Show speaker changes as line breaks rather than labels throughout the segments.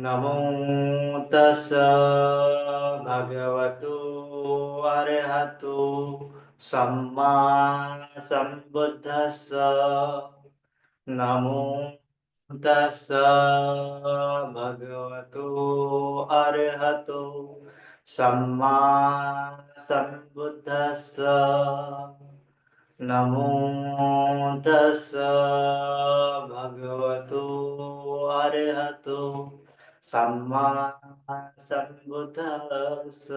नमो तस् भगवतो अरहतो सम्मा सम्बुद्धस्स। नमो तस् भगवतो अरहतो सम्मा सम्बुद्धस्स। नमो तस् भगवतो अरहतो सम्मा सम्बुद्धस्स।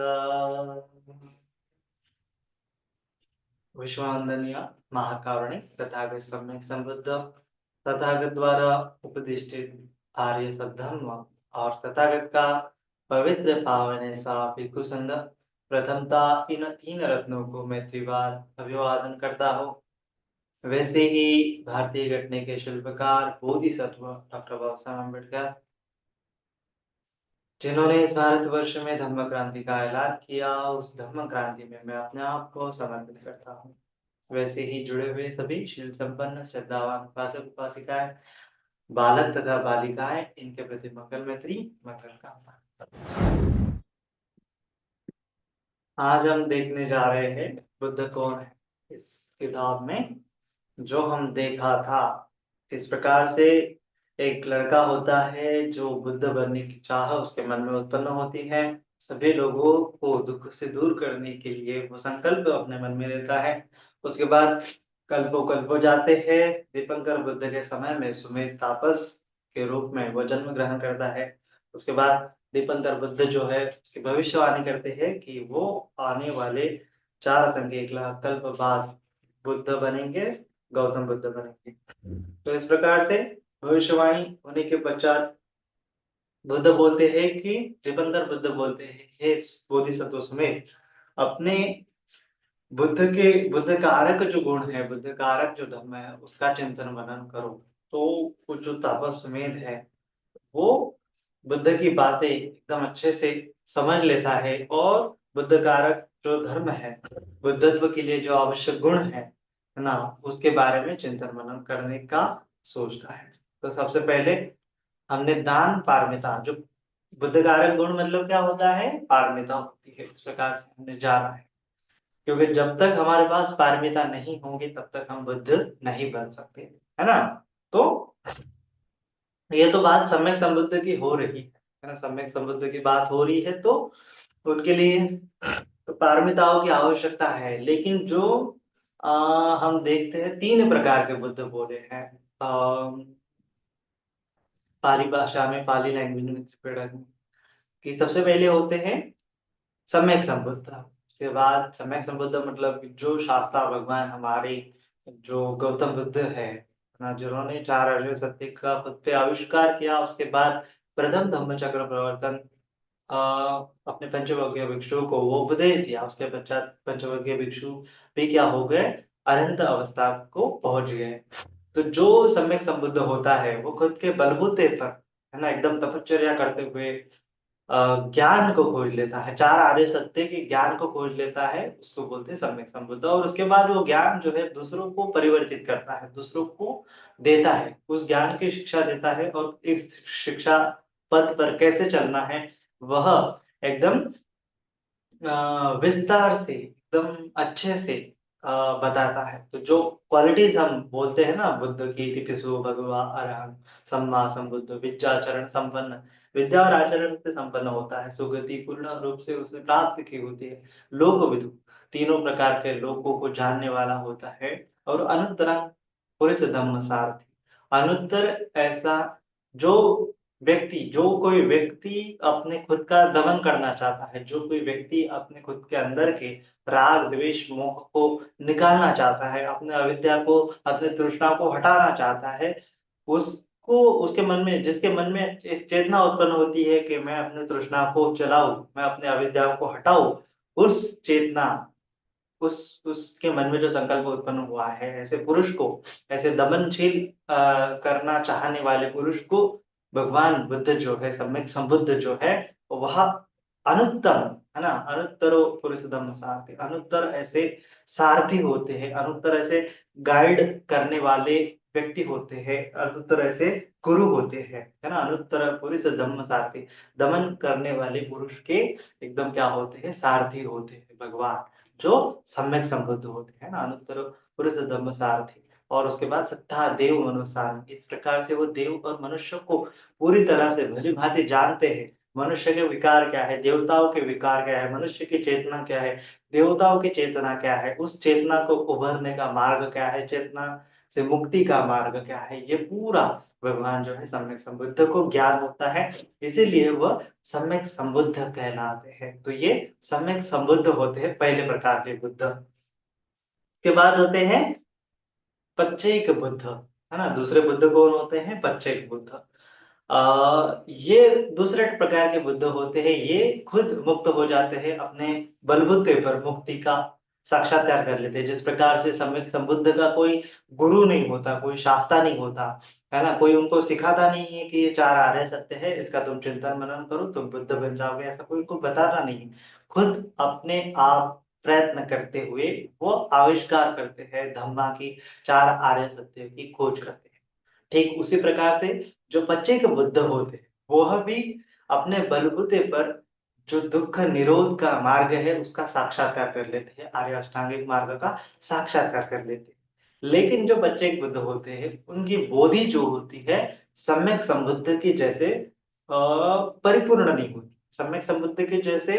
विश्ववंदनीय महाकारुणिक तथागत सम्यक संबुद्ध तथागत द्वारा उपदिष्टित आर्य सद्धर्म और तथागत का पवित्र पावन ऐसा भिक्षु संघ प्रथमतः इन तीन रत्नों को मैं त्रिवार अभिवादन करता हूँ। वैसे ही भारतीय घटने के शिल्पकार बोधिसत्व डॉक्टर बाबा साहब अम्बेडकर, जिन्होंने इस भारतवर्ष में धम्म क्रांति का ऐलान किया, उस धम्म क्रांति में मैं अपने आप को समर्पित करता हूँ। वैसे ही जुड़े हुए सभी शील संपन्न श्रद्धावान उपासक उपासिकाएं, बालक तथा बालिकाएं, इनके प्रति मंगल मैत्री मंगल कामना। आज हम देखने जा रहे हैं बुद्ध कौन है। इस किताब में जो हम देखा था, इस प्रकार से एक लड़का होता है जो बुद्ध बनने की चाह उसके मन में उत्पन्न होती है। सभी लोगों को दुख से दूर करने के लिए वो संकल्प अपने मन में लेता है। उसके बाद कल्पों जाते हैं। दीपंकर बुद्ध के समय में सुमेध तापस के रूप में वो जन्म ग्रहण करता है। उसके बाद दीपंकर बुद्ध जो है उसकी भविष्यवाणी करते हैं कि वो आने वाले 4 असंख्य 1 लाख कल्प बाद बुद्ध बनेंगे, गौतम बुद्ध बनेंगे। तो इस प्रकार से भविष्यवाणी होने के पश्चात बुद्ध बोलते हैं कि दीपंकर बुद्ध बोलते हैं, हे बोधिसत्व समेत अपने बुद्ध कारक जो गुण है, बुद्ध कारक जो धर्म है, उसका चिंतन मनन करो। तो वो जो तापस सुमेध है वो बुद्ध की बातें एकदम अच्छे से समझ लेता है और बुद्ध कारक जो धर्म है, बुद्धत्व के लिए जो आवश्यक गुण है ना, उसके बारे में चिंतन मनन करने का सोचता है। तो सबसे पहले हमने दान पारमिता, जो बुद्ध कारक गुण मतलब क्या होता है, पारमिता होती है, इस प्रकार से हमने जाना है। क्योंकि जब तक हमारे पास पारमिता नहीं होगी तब तक हम बुद्ध नहीं बन सकते, है ना। तो ये तो बात सम्यक संबुद्ध की हो रही है ना, सम्यक संबुद्ध की बात हो रही है, तो उनके लिए तो पारमिताओं की आवश्यकता है। लेकिन जो हम देखते हैं 3 प्रकार के बुद्ध बोले हैं पाली भाषा में, पाली लैंग्वेज में, त्रिपिटक में, कि सबसे पहले होते हैं सम्यक संबुद्ध। उसके बाद सम्यक संबुद्ध मतलब जो शास्त्रा भगवान हमारे जो गौतम बुद्ध है ना, जिन्होंने 4 आर्य सत्य का खुद पे आविष्कार किया। उसके बाद प्रथम धम्म चक्र प्रवर्तन अपने पंचवज्ञ भिक्षु को वो उपदेश दिया। उसके पश्चात पंचवज्ञ भिक्षु भी क्या हो गए, अरहंत अवस्था को पहुंच गए। तो जो सम्यक संबुद्ध होता है वो खुद के बलबूते पर, है ना, एकदम तपश्चर्या करते हुए ज्ञान को खोज लेता है, 4 आर्य सत्य के ज्ञान को खोज लेता है, उसको बोलते हैं सम्यक संबुद्ध। और उसके बाद वो ज्ञान जो है दूसरों को परिवर्तित करता है, दूसरों को देता है, उस ज्ञान की शिक्षा देता है। और इस शिक्षा पथ पर कैसे चलना है वह एकदम विस्तार से, एकदम अच्छे से बताता है। तो जो क्वालिटीज हम बोलते हैं ना बुद्ध की, तिपिसु भगवा अरहं सम्मा संबुद्ध विद्याचरण संपन्न, विद्या और आचरण से संपन्न होता है, सुगति पूर्ण रूप से उसने प्राप्त की होती है, लोकविदु तीनों प्रकार के लोगों को जानने वाला होता है। और अनुत्तरं पुरुष धम्म सारथी, अनुत्तर ऐसा जो कोई व्यक्ति अपने खुद का दमन करना चाहता है, जो कोई व्यक्ति अपने खुद के अंदर के राग द्वेष मोह को निकालना चाहता है, अपने अविद्या को, अपने तृष्णा को हटाना चाहता है, उसको, उसके मन में, जिसके मन में इस चेतना उत्पन्न होती है कि मैं अपने तृष्णा को चलाऊं, मैं अपने अविद्या को हटाऊं, उस चेतना, उसके मन में जो संकल्प उत्पन्न हुआ है, ऐसे पुरुष को, ऐसे दमनशील करना चाहने वाले पुरुष को भगवान बुद्ध जो है, सम्यक संबुद्ध जो है, वह अनुत्तम, है ना, अनुत्तरो पुरुष धम्म सारथी, अनुत्तर ऐसे सारथी होते हैं, अनुत्तर ऐसे गाइड करने वाले व्यक्ति होते हैं, अनुत्तर ऐसे गुरु होते हैं, है ना? अनुत्तर पुरुष धम्म सारथी, दमन करने वाले पुरुष के एकदम क्या होते हैं, सारथी होते हैं भगवान, जो सम्यक संबुद्ध होते हैं ना, अनुत्तर पुरुष धम्म सारथी। और उसके बाद सत्ता देव मनुष्य, इस प्रकार से वो देव और मनुष्य को पूरी तरह से भली भांति जानते हैं। मनुष्य के विकार क्या है, देवताओं के विकार क्या है, मनुष्य की चेतना क्या है, देवताओं की चेतना क्या है, उस चेतना को उभरने का मार्ग क्या है, चेतना से मुक्ति का मार्ग क्या है, ये पूरा भगवान जो है सम्यक संबुद्ध को ज्ञान होता है, इसीलिए वह सम्यक संबुद्ध कहलाते हैं। तो ये सम्यक संबुद्ध होते हैं पहले प्रकार के बुद्ध। के बाद होते हैं पच्चैक बुद्ध, है ना? दूसरे बुद्ध कौन होते हैं? पच्चैक बुद्ध। ये दूसरे प्रकार के बुद्ध होते हैं, ये खुद मुक्त हो जाते हैं, अपने बलबूते पर मुक्ति का साक्षात्कार कर लेते हैं। जिस प्रकार से सम्यक संबुद्ध का कोई गुरु नहीं होता, कोई शास्त्रा नहीं होता, है ना? कोई उनको सिखाता नहीं है कि ये चार आर्य सत्य है, इसका तुम चिंतन मनन करो, तुम बुद्ध बन जाओगे, ऐसा कोई उनको बताता नहीं है। खुद अपने आप प्रयत्न करते हुए वो आविष्कार करते हैं, धम्मा की चार आर्य सत्य की खोज करते हैं। ठीक उसी प्रकार से जो बच्चे के बुद्ध होते हैं, वह भी अपने बलबूते पर जो दुःख निरोध का मार्ग है, उसका साक्षात्कार कर लेते हैं, आर्य अष्टांगिक मार्ग का साक्षात्कार कर लेते हैं। लेकिन जो बच्चे के बुद्ध होते हैं, उनकी बोधि जो होती है, सम्यक संबुद्ध की जैसे परिपूर्ण नहीं होती। सम्यक संबुद्ध के जैसे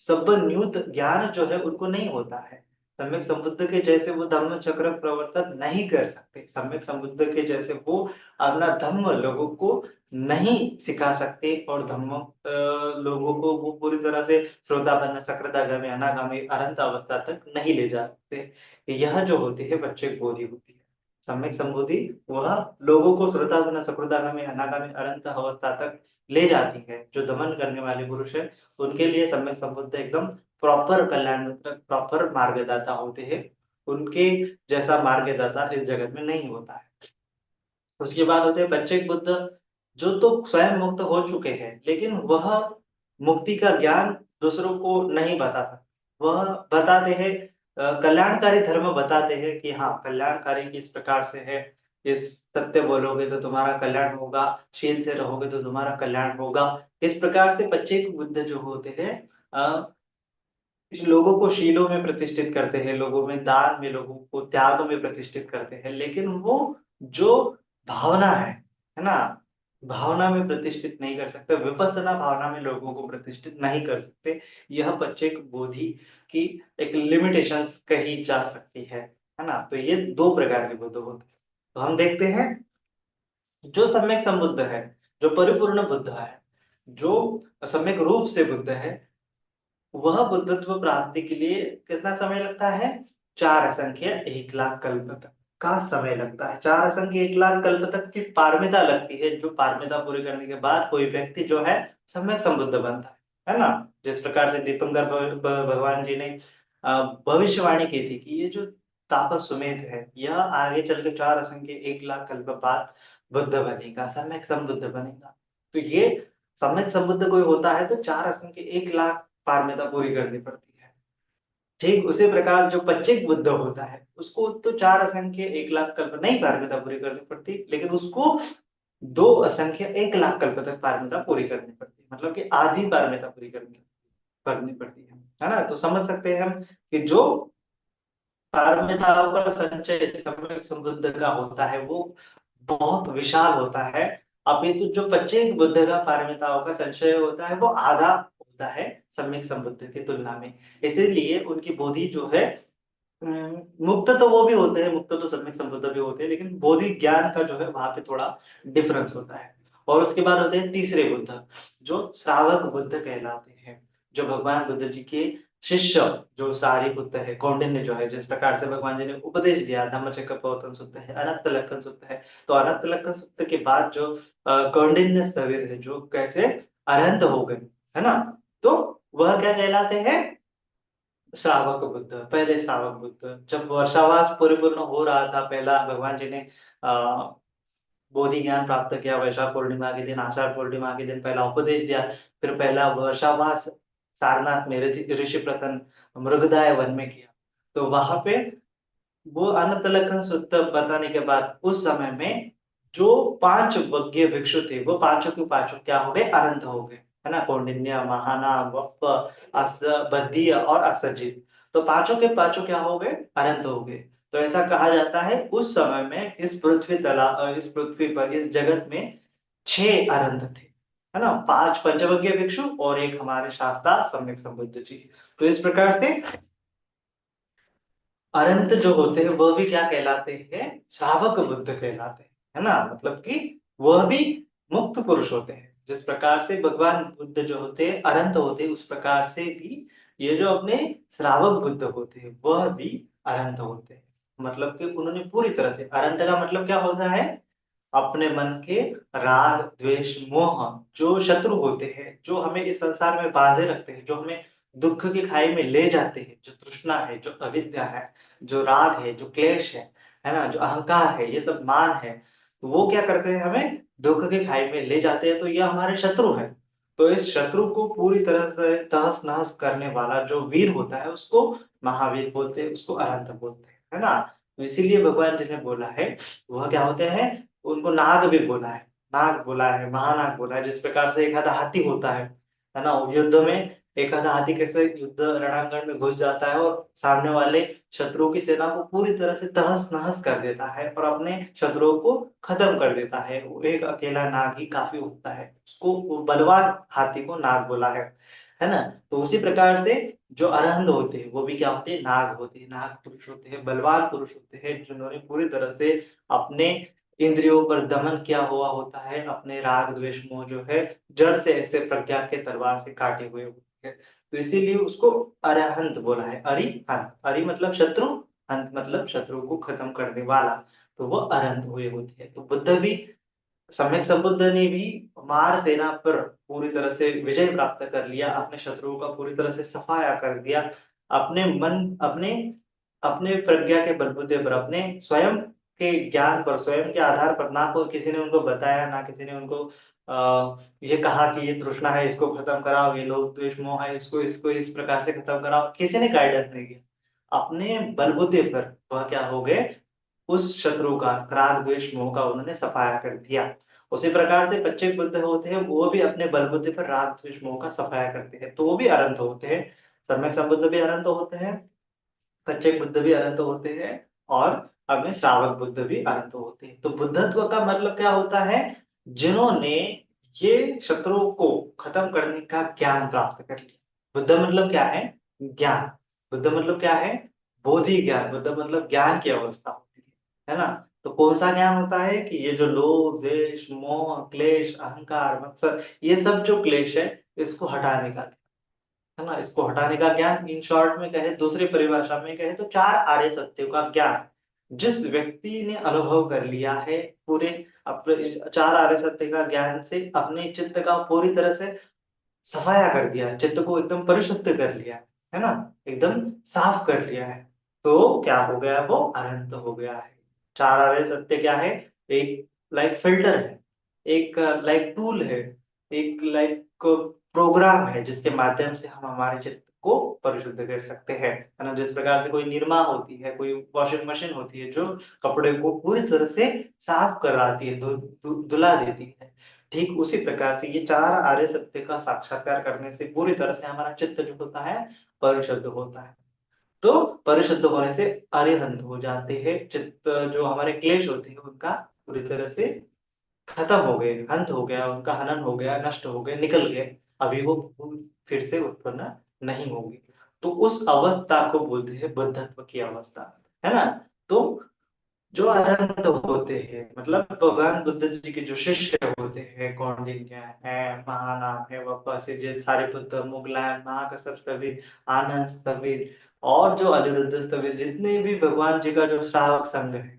सर्वन्यूत ज्ञान जो है, उनको नहीं होता है। सम्यक संबुद्ध के जैसे वो धम्म चक्र प्रवर्तन नहीं कर सकते। सम्यक संबुद्ध के जैसे वो अपना धम्म लोगों को नहीं सिखा सकते, और धम्म लोगों को वो पूरी तरह से श्रोतापन्न, सकृदागामी, अनागामी, अनंत अवस्था तक नहीं ले जा सकते। यह जो होती है बच्चे बोधि होती है। सम्यक संबोधि वह लोगों को श्रोतापन्न, सकृदागामी, अनागामी, अनंत अवस्था तक ले जाती है। जो दमन करने वाले पुरुष है, उनके लिए सम्यक संबुद्ध एकदम प्रॉपर कल्याण, प्रॉपर मार्गदाता होते हैं। उनके जैसा मार्गदाता इस जगत में नहीं होता है। उसके बाद होते हैं बच्चे बुद्ध, जो तो स्वयं मुक्त हो चुके हैं, लेकिन वह मुक्ति का ज्ञान दूसरों को नहीं बताता। वह बताते हैं कल्याणकारी धर्म बताते हैं कि हाँ, कल्याणकारी इस प्रकार से है, इस सत्य बोलोगे तो तुम्हारा कल्याण होगा, शील से रहोगे तो तुम्हारा कल्याण होगा। इस प्रकार से बच्चे बुद्ध जो होते हैं, लोगों को शीलों में प्रतिष्ठित करते हैं, लोगों में दान में, लोगों को त्याग में प्रतिष्ठित करते हैं, लेकिन वो जो भावना है ना, भावना में प्रतिष्ठित नहीं कर सकते, विपස්සना भावना में लोगों को प्रतिष्ठित नहीं कर सकते। यह बच्चे की बोधि की एक लिमिटेशंस कही जा सकती है ना? तो ये दो प्रकार के बुद्ध होते हैं। तो हम देखते हैं जो सम्यक संबुद्ध है, जो परिपूर्ण बुद्ध है, जो सम्यक रूप से बुद्ध है, वह बुद्धत्व प्राप्ति के लिए कितना समय लगता है? 4 असंख्य 1 लाख कल्प तक का समय लगता है। 4 असंख्य 1 लाख कल्प तक की पारमिता लगती है, जो पारमिता पूरी करने के बाद कोई व्यक्ति जो है सम्यक संबुद्ध बनता है ना? जिस प्रकार से दीपंकर भगवान जी ने भविष्यवाणी की थी कि ये जो तापस सुमेध है, यह आगे चल के 4 असंख्य 1 लाख कल्प बाद बुद्ध बनेगा, सम्यक संबुद्ध बनेगा। तो ये सम्यक संबुद्ध कोई होता है तो 4 असंख्य 1 लाख पारमिता पूरी करनी पड़ती है। ठीक उसी प्रकार जो पच्चीक बुद्ध होता है, उसको तो 4 असंख्य 1 लाख कल्प नहीं पारमिता पूरी करनी पड़ती, लेकिन उसको 2 असंख्य 1 लाख कल्प तक पारमिता पूरी करनी पड़ती है। मतलब कि आधी पारमिता पूरी करनी करनी पड़ती है ना? तो समझ सकते हैं हम कि जो पारमिताओं का संचय सम्यक संबुद्ध का होता है, वो बहुत विशाल होता है। अपितु जो पच्चीक बुद्ध का पारमिताओं का संचय होता है, वो आधा होता है सम्यक संबुद्ध की तुलना में। इसीलिए उनकी बोधि जो है, मुक्त तो वो भी होते हैं, मुक्त तो सम्यक संबुद्ध भी होते हैं, लेकिन बोधि ज्ञान का जो है वहां पे थोड़ा डिफरेंस होता है। और उसके बाद होते हैं तीसरे बुद्ध, जो श्रावक बुद्ध कहलाते हैं, जो भगवान बुद्ध जी के शिष्य, जो सारिपुत्र है, कौंडिन्य जो है, जिस प्रकार से भगवान जी ने उपदेश दिया, धम्मचक्र प्रवर्तन सूत्र है, अनंत लक्षण सूत्र है, तो अनंत लक्षण सूत्र के बाद जो कौंडिन्य स्थविर है, जो कैसे अरहंत हो गए, है ना? तो वह क्या कहलाते हैं? श्रावक बुद्ध, पहले श्रावक बुद्ध। जब वर्षावास परिपूर्ण हो रहा था, पहला भगवान जी ने बोधि ज्ञान प्राप्त किया, वैशाख पूर्णिमा के दिन, आषाढ़ पूर्णिमा के दिन पहला उपदेश दिया, फिर पहला वर्षावास सारनाथ में ऋषि प्रतन मृगदाय वन में किया। तो वहां पे वो अनंत लखन सुत्त बताने के बाद उस समय में जो 5 वज्ञ भिक्षु थे वो पांचों के पांचों क्या हो गए, अनंत हो गए, है ना। कौंडिन्य, महाना, वप्प, अस बद्दीय और असजित, तो पांचों के पांचों क्या हो गए, अनंत हो गए। तो ऐसा कहा जाता है उस समय में इस पृथ्वी पर, इस जगत में 6 अनंत थे, है ना। 5 पंचवज्ञ भिक्षु और एक हमारे शास्त्रा सम्यक संबुद्ध जी। तो इस प्रकार से अनंत जो होते हैं वह भी क्या कहलाते हैं, श्रावक बुद्ध कहलाते हैं, है ना। मतलब कि वह भी मुक्त पुरुष होते हैं। जिस प्रकार से भगवान बुद्ध जो होते हैं अनंत होते हैं, उस प्रकार से भी ये जो अपने श्रावक बुद्ध होते हैं वह भी अनंत होते हैं। मतलब कि उन्होंने पूरी तरह से, अनंत का मतलब क्या होता है, अपने मन के राग द्वेष मोह, जो शत्रु होते हैं, जो हमें इस संसार में बांधे रखते हैं, जो हमें दुख की खाई में ले जाते हैं, जो तृष्णा है, जो अविद्या है, जो राग है, जो क्लेश है ना, जो अहंकार है, ये सब मान है, तो वो क्या करते हैं, हमें दुख की खाई में ले जाते हैं। तो ये हमारे शत्रु है। तो इस शत्रु को पूरी तरह से तहस नहस करने वाला जो वीर होता है उसको महावीर बोलते हैं, उसको अनंत बोलते हैं, है ना। तो इसीलिए भगवान जी ने बोला है, वह क्या होते हैं, उनको नाग भी बोला है, नाग बोला है, महानाग बोला है। जिस प्रकार से एक आधा हाथी होता है ना, युद्ध में एक आधा हाथी कैसे युद्ध रणांगण में घुस जाता है और सामने वाले शत्रुओं की सेना को पूरी तरह से तहस नहस कर देता है और अपने शत्रुओं को खत्म कर देता है, वो एक अकेला नाग ही काफी होता है, उसको वो बलवान हाथी को नाग बोला है ना। तो उसी प्रकार से जो अरहंत होते हैं वो भी क्या होते हैं, नाग होते हैं, नाग पुरुष होते हैं, बलवान पुरुष होते हैं, जिन्होंने पूरी तरह से अपने इंद्रियों पर दमन किया हुआ होता है, अपने राग द्वेष मोह जो है जड़ से ऐसे प्रज्ञा के तलवार से काटे हुए होते हैं। तो इसीलिए उसको अरहंत बोला है, अरिहंत, अरि मतलब शत्रु, हंत मतलब शत्रु को खत्म करने वाला, तो वो अरहंत हुए होते हैं। तो बुद्ध भी, सम्यक संबुद्ध ने भी मार सेना पर पूरी तरह से विजय प्राप्त कर लिया, अपने शत्रुओं का पूरी तरह से सफाया कर दिया, अपने मन, अपने अपने प्रज्ञा के बलबूते पर, अपने स्वयं के ज्ञान पर, स्वयं के आधार पर, ना को किसी ने उनको बताया, ना किसी ने उनको ये कहा कि ये तृष्णा है इसको खत्म कराओ, ये लोभ द्वेष मोह है इसको इसको इस प्रकार से खत्म कराओ, किसी ने गाइडेंस नहीं किया। अपने बलबूते पर वह क्या हो गए, उस शत्रु का राग द्वेष मोह का उन्होंने सफाया कर दिया। उसी प्रकार से पच्चीक बुद्ध होते हैं, वो भी अपने बलबुद्धि पर राग द्वेष मोह का सफाया करते हैं, तो वो भी अनंत होते हैं। सम्यक संबुद्ध भी अनंत होते हैं, पच्चीक बुद्ध भी अनंत होते हैं, और अपने श्रावक बुद्ध भी अनंत होते हैं। तो बुद्धत्व का मतलब क्या होता है, जिन्होंने ये शत्रुओं को खत्म करने का ज्ञान प्राप्त कर लिया। बुद्ध मतलब क्या है, ज्ञान। बुद्ध मतलब क्या है, बोधि ज्ञान। बुद्ध मतलब ज्ञान की अवस्था होती है ना। तो कौन सा ज्ञान होता है कि ये जो लोभ द्वेष मोह क्लेश अहंकार मत्सर, ये सब जो क्लेश है इसको हटाने का, है ना, इसको हटाने का ज्ञान। इन शॉर्ट में कहे, दूसरी परिभाषा में कहे तो 4 आर्य सत्यों का ज्ञान जिस व्यक्ति ने अनुभव कर लिया है, पूरे अपने 4 आर्य सत्य का ज्ञान से अपने चित्त का पूरी तरह से सफाया कर दिया, चित्त को एकदम परिशुद्ध कर लिया है ना, एकदम साफ कर लिया है, तो क्या हो गया, वो अनंत हो गया है। 4 आर्य सत्य क्या है, एक लाइक फिल्टर है, एक लाइक टूल है, एक लाइक प्रोग्राम है, जिसके माध्यम से हम हमारे चित्त को परिशुद्ध कर सकते हैं, है ना। जिस प्रकार से कोई निरमा होती है, कोई वॉशिंग मशीन होती है जो कपड़े को पूरी तरह से साफ कराती है, धुला देती है, ठीक उसी प्रकार से ये 4 आर्य सत्य का साक्षात्कार करने से पूरी तरह से हमारा चित्त जो होता है परिशुद्ध होता है। तो परिशुद्ध होने से अरिहंत हो जाते हैं, चित्त जो हमारे क्लेश होते हैं उनका पूरी तरह से खत्म हो गए, अंत हो गया, उनका हनन हो गया, नष्ट हो गए, निकल गए, अभी वो फिर से उत्पन्न नहीं होगी। तो उस अवस्था को बोलते हैं बुद्धत्व की अवस्था, है ना। तो जो अरहंत होते हैं, मतलब भगवान बुद्ध जी के जो शिष्य होते हैं, कौंडिन्य है, महानाम है, वपसिजित, सारिपुत्र, मुगलायन, महाकश्यप स्थविर, आनंद स्थविर, और जो अनिरुद्ध स्थविर, जितने भी भगवान जी का जो श्रावक संघ है,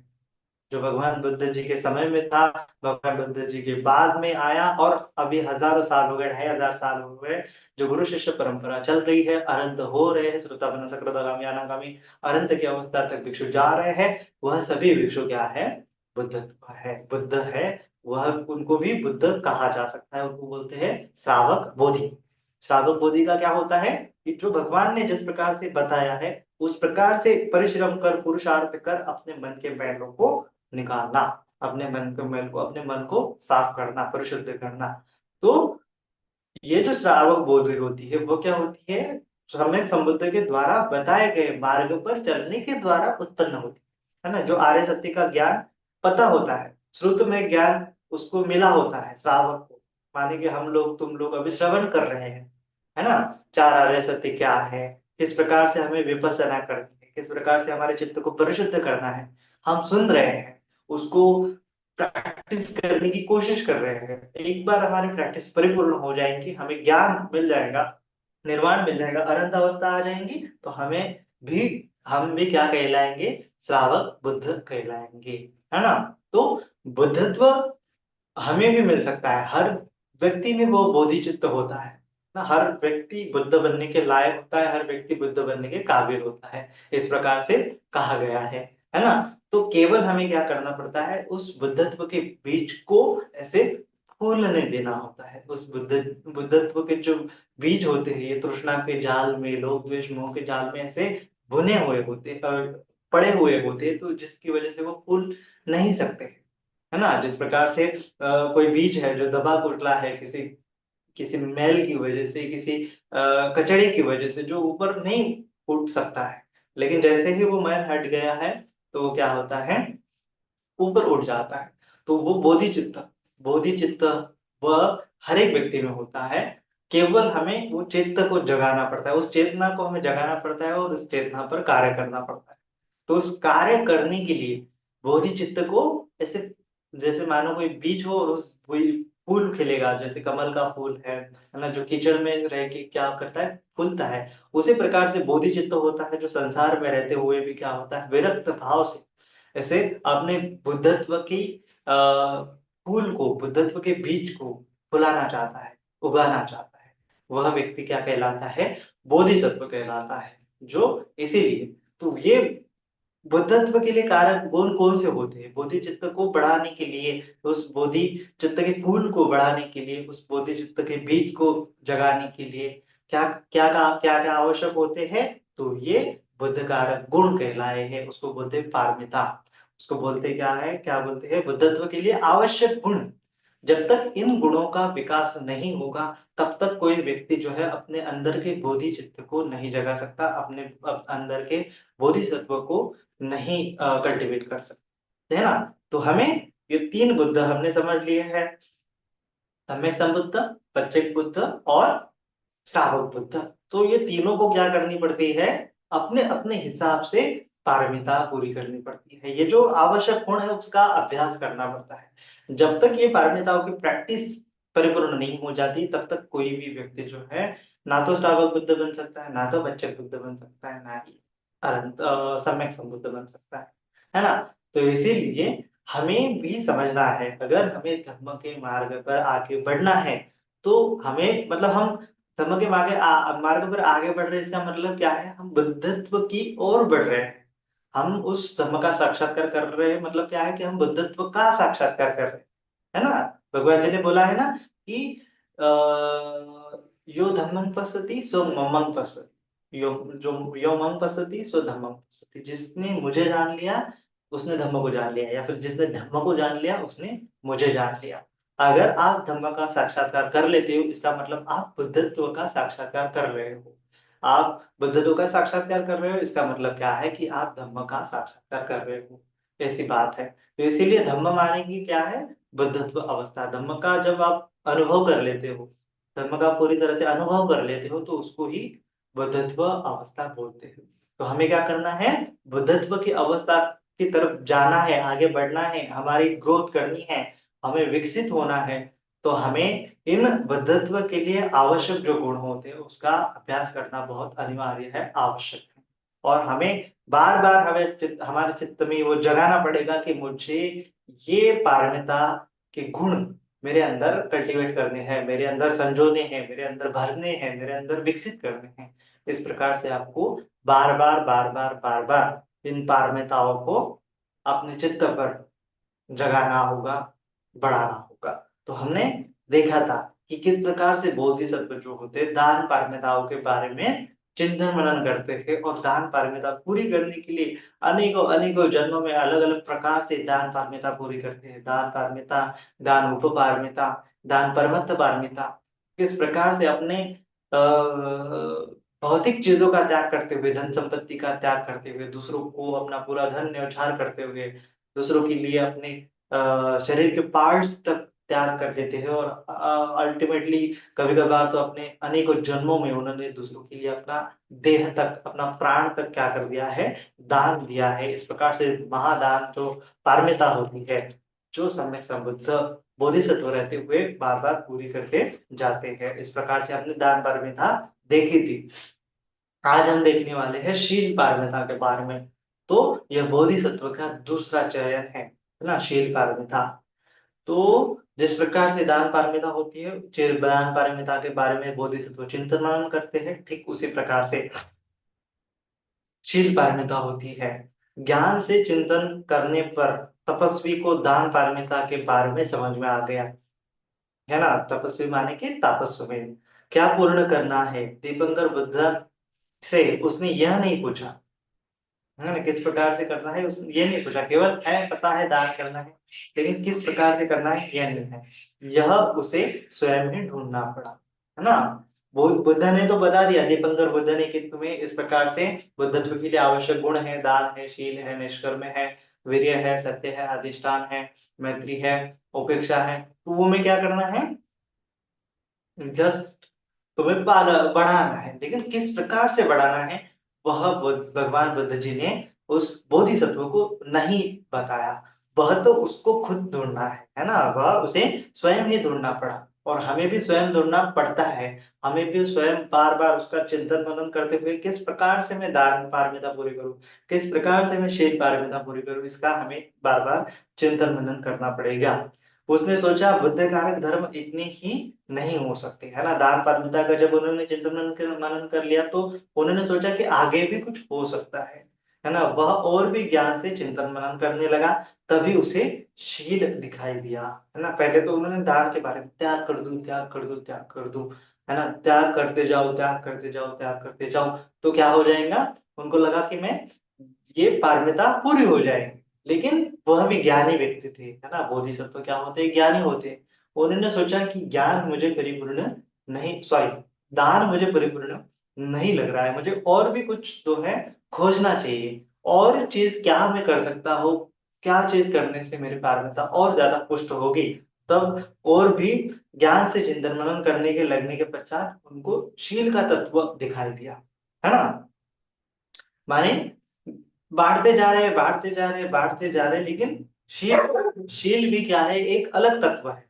जो भगवान बुद्ध जी के समय में था, भगवान बुद्ध जी के बाद में आया, और अभी हजारों साल हो गए, 2500 साल हो गए, जो गुरु शिष्य परंपरा चल रही है, अनंत हो रहे हैं, श्रोतापन्न सकृतगामी अनागामी अनंत की अवस्था तक भिक्षु जा रहे हैं, वह सभी भिक्षु क्या है, बुद्धत्व है, बुद्ध है। वह, उनको भी बुद्ध कहा जा सकता है, उनको बोलते हैं श्रावक बोधि। श्रावक बोधि का क्या होता है कि जो भगवान ने जिस प्रकार से बताया है उस प्रकार से परिश्रम कर, पुरुषार्थ कर अपने मन के मैलों को निकालना, अपने मन के मैल को, अपने मन को साफ करना, परिशुद्ध करना। तो ये जो श्रावक बोधि होती है वो क्या होती है, सम्यक संबुद्ध के द्वारा बताए गए मार्ग पर चलने के द्वारा उत्पन्न होती है ना। जो आर्य सत्य का ज्ञान पता होता है, श्रुत में ज्ञान उसको मिला होता है श्रावक को, माने कि हम लोग तुम लोग अभी श्रवण कर रहे हैं, है ना। चार आर्य सत्य क्या है, किस प्रकार से हमें विपස්සना करनी है, किस प्रकार से हमारे चित्त को परिशुद्ध करना है, हम सुन रहे हैं, उसको प्रैक्टिस करने की कोशिश कर रहे हैं। एक बार हमारी प्रैक्टिस परिपूर्ण हो जाएंगी, हमें ज्ञान मिल जाएगा, निर्वाण मिल जाएगा, अनंत अवस्था आ जाएंगी, तो भी हम भी क्या कहलाएंगे, श्रावक बुद्ध कहलाएंगे, है ना। तो बुद्धत्व हमें भी मिल सकता है, हर व्यक्ति में वो बोधिचित्त होता है ना, हर व्यक्ति बुद्ध बनने के लायक होता है, हर व्यक्ति बुद्ध बनने के काबिल होता है, इस प्रकार से कहा गया है ना। तो केवल हमें क्या करना पड़ता है, उस बुद्धत्व के बीज को ऐसे फूलने देना होता है। उस बुद्धत्व के जो बीज होते हैं, ये तृष्णा के जाल में, लोभ द्वेष मोह के जाल में ऐसे बुने हुए होते, पड़े हुए होते, तो जिसकी वजह से वो फूल नहीं सकते, है ना। जिस प्रकार से कोई बीज है जो दबा कुचला है, किसी किसी मैल की वजह से, किसी कचड़े की वजह से, जो ऊपर नहीं उठ सकता है, लेकिन जैसे ही वो मैल हट गया है तो वो क्या होता है, ऊपर उठ जाता है। तो वो बोधि चित्त वह हर एक व्यक्ति में होता है, केवल हमें वो चित्त को जगाना पड़ता है, उस चेतना को हमें जगाना पड़ता है और उस चेतना पर कार्य करना पड़ता है। तो उस कार्य करने के लिए बोधि चित्त को ऐसे, जैसे मानो कोई बीज हो और उस कोई फूल खिलेगा, जैसे कमल का फूल है ना, जो कीचड़ में रह के क्या करता है, फूलता है। उसी प्रकार से बोधि चित्त होता है, जो संसार में रहते हुए भी क्या होता है, विरक्त भाव से ऐसे अपने बुद्धत्व की आ, फूल को, बुद्धत्व के बीज को फुलाना चाहता है, उगाना चाहता है, वह व्यक्ति क्या कहलाता है, बोधिसत्व कहलाता है। जो इसीलिए, तो ये बुद्धत्व के लिए कारक गुण कौन से होते हैं, बोधि चित्त को बढ़ाने के लिए, उस बोधि चित्त के फूल को बढ़ाने के लिए, उस बोधि चित्त के बीज को जगाने के लिए क्या क्या आवश्यक होते हैं, तो ये बुद्ध कारक गुण कहलाए हैं, उसको बोलते हैं पारमिता। उसको बोलते क्या है, क्या बोलते हैं, बुद्धत्व के लिए आवश्यक गुण। जब तक इन गुणों का विकास नहीं होगा, तब तक कोई व्यक्ति जो है अपने अंदर के बोधि चित्त को नहीं जगा सकता, अपने अंदर के बोधिसत्व को नहीं कल्टीवेट कर सकते, है ना। तो हमें ये तीन बुद्ध हमने समझ लिए हैं, सम्यक संबुद्ध, पच्चेक बुद्ध और श्रावक बुद्ध। तो ये तीनों को क्या करनी पड़ती है, अपने अपने हिसाब से पारमिता पूरी करनी पड़ती है। ये जो आवश्यक गुण है उसका अभ्यास करना पड़ता है। जब तक ये पारमिताओं की प्रैक्टिस परिपूर्ण नहीं हो जाती, तब तक कोई भी व्यक्ति जो है ना तो श्रावक बुद्ध बन सकता है, ना तो पच्चेक बुद्ध बन सकता है, ना ही सम्यक संबुद्ध बन सकता है ना। तो इसीलिए हमें भी समझना है, अगर हमें धर्म के मार्ग पर आगे बढ़ना है, तो हमें मतलब हम धर्म के मार्ग पर आगे बढ़ रहे हैं, इसका मतलब क्या है, हम बुद्धत्व की ओर बढ़ रहे हैं, हम उस धर्म का साक्षात्कार कर रहे हैं, मतलब क्या है कि हम बुद्धत्व का साक्षात्कार कर रहे हैं, है ना। भगवान जी ने बोला है ना कि यो धम्मं पश्यति सो ममं पश्यति, यो मम पश्यति सो धम्मं पश्यति। जिसने मुझे जान लिया उसने धम्म को जान लिया, या फिर जिसने धम्म को जान लिया उसने मुझे जान लिया। अगर आप धम्म का साक्षात्कार कर लेते हो, इसका मतलब आप बुद्धत्व का साक्षात्कार कर रहे हो। आप बुद्धत्व का साक्षात्कार कर रहे हो, इसका मतलब क्या है कि आप धम्म का साक्षात्कार कर रहे हो, ऐसी बात है। तो इसीलिए धम्म माने की क्या है, बुद्धत्व अवस्था। धम्म का जब आप अनुभव कर लेते हो, धर्म का पूरी तरह से अनुभव कर लेते हो, तो उसको ही बुद्धत्व अवस्था बोलते हैं। तो हमें क्या करना है, बुद्धत्व की अवस्था की तरफ जाना है, आगे बढ़ना है, हमारी ग्रोथ करनी है, हमें विकसित होना है। तो हमें इन बुद्धत्व के लिए आवश्यक जो गुण होते हैं उसका अभ्यास करना बहुत अनिवार्य है, आवश्यक है। और हमें बार बार हमारे चित्त में वो जगाना पड़ेगा कि मुझे ये पारमिता के गुण मेरे अंदर कल्टीवेट करने हैं, मेरे अंदर संजोने हैं, मेरे अंदर भरने हैं, मेरे अंदर विकसित करने हैं। इस प्रकार से आपको बार बार इन पारमिताओं को अपने चित्त पर जगाना होगा, बढ़ाना होगा। तो हमने देखा था कि किस प्रकार से बोधिसत्व जो होते हैं दान पारमिताओं के बारे में चिंतन मनन करते थे और दान पारमिता पूरी करने के लिए अनेकों अनेकों जन्मों में अलग अलग प्रकार से दान पारमिता पूरी करते हैं। दान पारमिता, दान उपपारमिता, दान परमत्त पारमिता, किस प्रकार से अपने भौतिक चीजों का त्याग करते हुए, धन संपत्ति का त्याग करते हुए, दूसरों को अपना पूरा धन न्यौछावर करते हुए, दूसरों के लिए अपने शरीर के पार्ट्स तक त्याग कर देते हैं और अल्टीमेटली कभी कभार तो अपने अनेकों जन्मों में उन्होंने दूसरों के लिए अपना देह तक, अपना प्राण तक क्या कर दिया है, दान दिया है। इस प्रकार से महादान जो पारमिता होती है, जो सम्यक संबुद्ध बोधिसत्व रहते हुए बार बार पूरी करके जाते हैं। इस प्रकार से हमने दान पारमिता देखी थी। आज हम देखने वाले हैं शील पारमिता के बारे में। तो यह बोधिसत्व का दूसरा चयन है ना, शील पारमिता। तो जिस प्रकार से दान पारमिता होती है, दान पारमिता के बारे में बोधिसत्व चिंतन मनन करते हैं, ठीक उसी प्रकार से शील पारमिता होती है। ज्ञान से चिंतन करने पर तपस्वी को दान पारमिता के बारे में समझ में आ गया, है ना। तपस्वी माने कि तपस्वी क्या पूर्ण करना है, दीपंकर बुद्ध से उसने यह नहीं पूछा, है ना, किस प्रकार से करना है उसने ये नहीं पूछा, केवल है पता है दान करना है, लेकिन किस प्रकार से करना है यह नहीं है, यह उसे स्वयं ही ढूंढना पड़ा, है ना। बुद्ध ने तो बता दिया, दीपंकर बुद्ध ने, कि तुम्हें इस प्रकार से बुद्धत्व के लिए आवश्यक गुण है, दान है, शील है, निष्कर्म है, वीर्य है, सत्य है, अधिष्ठान है, मैत्री है, उपेक्षा है। तो वो में क्या करना है, जस्ट तुम्हें बढ़ाना है, लेकिन किस प्रकार से बढ़ाना है वह भगवान बुद्ध जी ने उस बोधिसत्व को नहीं बताया। वह तो उसको खुद ढूंढना है ना, वह उसे स्वयं ही ढूंढना पड़ा। और हमें भी स्वयं ढूंढना पड़ता है। हमें भी स्वयं बार बार उसका चिंतन मनन करते हुए, किस प्रकार से मैं दान पारमिता पूरी करूं, किस प्रकार से मैं शील पारमिता पूरी करूं, इसका हमें बार बार चिंतन मनन करना पड़ेगा। उसने सोचा बुद्ध कारक धर्म इतने ही नहीं हो सकते, है ना। दान पारमिता का जब उन्होंने चिंतन मनन कर लिया, तो उन्होंने सोचा कि आगे भी कुछ हो सकता है ना। वह और भी ज्ञान से चिंतन मनन करने लगा, तभी उसे शील दिखाई दिया, है ना। पहले तो उन्होंने दान के बारे में, त्याग कर दूं, त्याग कर दूं, त्याग कर दूं, है ना, त्याग करते जाओ, त्याग करते जाओ, त्याग करते जाओ, तो क्या हो जाएगा। उनको लगा कि मैं ये पारमिता पूरी हो जाएगी। लेकिन वह भी ज्ञानी व्यक्ति थे, है ना। बोधिसत्व क्या होते हैं, ज्ञानी होते हैं। उन्होंने सोचा कि ज्ञान मुझे परिपूर्ण नहीं, सॉरी, दान मुझे परिपूर्ण नहीं लग रहा है, मुझे और भी कुछ तो है, खोजना चाहिए। और चीज क्या मैं कर सकता हूँ, क्या चीज करने से मेरी पारमिता और ज्यादा पुष्ट होगी। तब और भी ज्ञान से चिंतन मनन करने के लगने के पश्चात उनको शील का तत्व दिखाई दिया, है ना। माने बांटते जा रहे हैं, बांटते जा रहे हैं, बांटते जा रहे हैं, लेकिन शील शील भी क्या है, एक अलग तत्व है।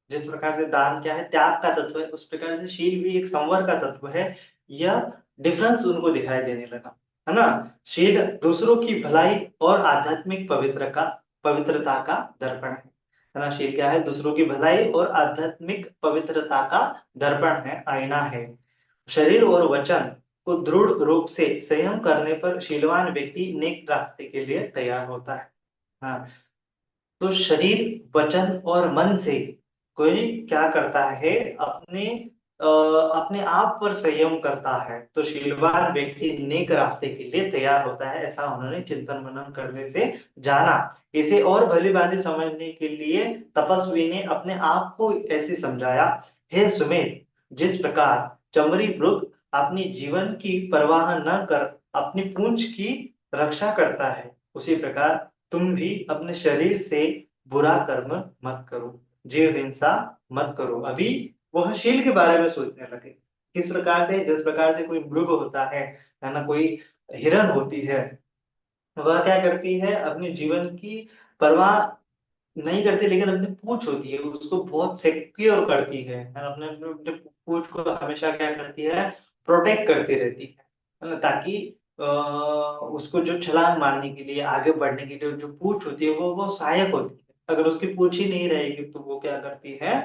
जिस प्रकार से दान क्या है, त्याग का तत्व है, उस प्रकार से शील भी एक संवर का तत्व है। यह डिफरेंस उनको दिखाई देने लगा, है ना। शील दूसरों की भलाई और आध्यात्मिक पवित्रता का दर्पण है ना। शील क्या है, दूसरों की भलाई और आध्यात्मिक पवित्रता का दर्पण है, आईना है। शरीर और वचन को दृढ़ रूप से संयम करने पर शीलवान व्यक्ति नेक रास्ते के लिए तैयार होता है। हाँ, तो शरीर, वचन और मन से कोई क्या करता है, अपने आप पर संयम करता है, तो शीलवान व्यक्ति नेक रास्ते के लिए तैयार होता है, ऐसा उन्होंने चिंतन मनन करने से जाना। इसे और भली भांति समझने के लिए तपस्वी ने अपने आप को ऐसे समझाया, हे सुमेध, जिस प्रकार चमरी वृक्ष अपनी जीवन की परवाह न कर अपनी पूंछ की रक्षा करता है, उसी प्रकार तुम भी अपने शरीर से बुरा कर्म मत करो, जीव हिंसा मत करो। अभी वह शील के बारे में सोचने लगे, किस प्रकार से, जिस प्रकार से कोई मृग होता है ना, कोई हिरन होती है, वह क्या करती है, अपने जीवन की परवाह नहीं करती, लेकिन अपनी पूंछ होती है उसको बहुत सिक्योर करती है ना, अपने अपने पूंछ को हमेशा क्या करती है, प्रोटेक्ट करती रहती है ना, ताकि उसको जो छलांग मारने के लिए, आगे बढ़ने के लिए जो पूंछ होती है वो सहायक होती है। अगर उसकी पूंछ ही नहीं रहेगी तो वो क्या करती है,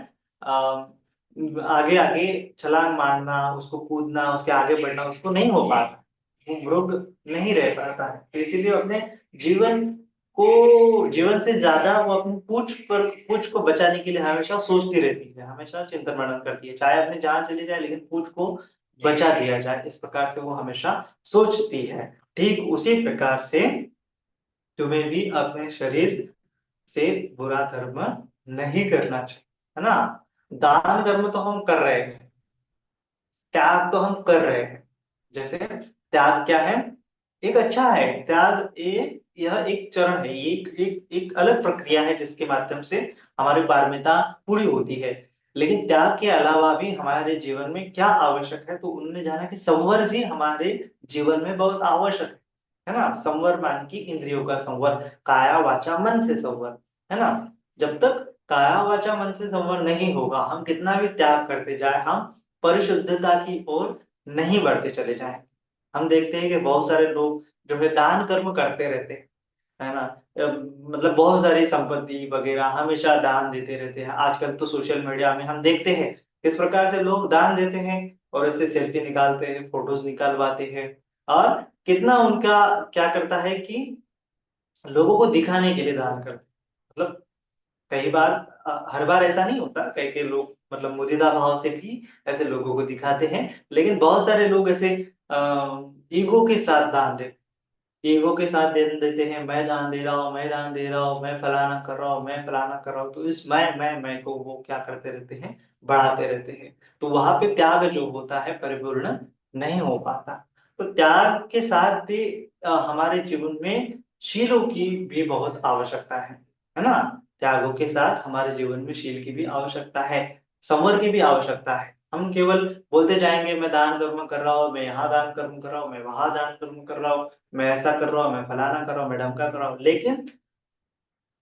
आगे आगे छलांग मारना, उसको कूदना, उसके आगे बढ़ना उसको नहीं हो पाता, वो मृग नहीं रह पाता है। तो इसीलिए अपने जीवन जीवन से ज्यादा वो अपनी पूंछ को बचाने के लिए हमेशा सोचती रहती है, हमेशा चिंतन मनन करती है, चाहे अपनी जान चली जाए लेकिन पूंछ को बचा दिया जाए, इस प्रकार से वो हमेशा सोचती है। ठीक उसी प्रकार से तुम्हें भी अपने शरीर से बुरा कर्म नहीं करना चाहिए, है ना। दान कर्म तो हम कर रहे हैं, त्याग तो हम कर रहे हैं। जैसे त्याग क्या है, एक अच्छा है त्याग, यह एक चरण है, ये एक अलग प्रक्रिया है जिसके माध्यम से हमारी पारमिता पूरी होती है। लेकिन त्याग के अलावा भी हमारे जीवन में क्या आवश्यक है, तो उन्होंने जाना कि संवर भी हमारे जीवन में बहुत आवश्यक है ना। संवर मान की इंद्रियों का संवर, काया वाचा मन से संवर, है ना। जब तक काया वाचा मन से संवर नहीं होगा, हम कितना भी त्याग करते जाए, हम परिशुद्धता की ओर नहीं बढ़ते चले जाए। हम देखते हैं कि बहुत सारे लोग जो है दान कर्म करते रहते हैं, है ना। मतलब बहुत सारी संपत्ति वगैरह हमेशा दान देते रहते हैं। आजकल तो सोशल मीडिया में हम देखते हैं किस प्रकार से लोग दान देते हैं, और इससे सेल्फी निकालते हैं, फोटोज निकालवाते हैं, और कितना उनका क्या करता है कि लोगों को दिखाने के लिए दान करते हैं। मतलब कई बार, हर बार ऐसा नहीं होता, कई कई लोग मतलब मुदिता भाव से भी ऐसे लोगों को दिखाते हैं। लेकिन बहुत सारे लोग ऐसे ईगो के साथ दान देते, ईगो के साथ दे देते हैं, मैं दान दे रहा हूँ, मैं दान दे रहा हूँ, मैं फलाना कर रहा हूँ, मैं फलाना कर रहा हूँ। तो इस मैं को वो क्या करते रहते हैं, बढ़ाते रहते हैं। तो वहां पे त्याग जो होता है परिपूर्ण नहीं हो पाता। तो त्याग के साथ भी हमारे जीवन में शीलों की भी बहुत आवश्यकता है ना। त्यागों के साथ हमारे जीवन में शील की भी आवश्यकता है, संवर की भी आवश्यकता है। हम केवल बोलते जाएंगे मैं दान कर्म कर रहा हूँ, मैं यहाँ दान कर्म कर रहा हूँ, मैं वहां दान कर्म कर रहा हूँ, मैं ऐसा कर रहा हूँ, मैं फलाना कर रहा हूँ, मैं ढमका कर रहा हूँ, लेकिन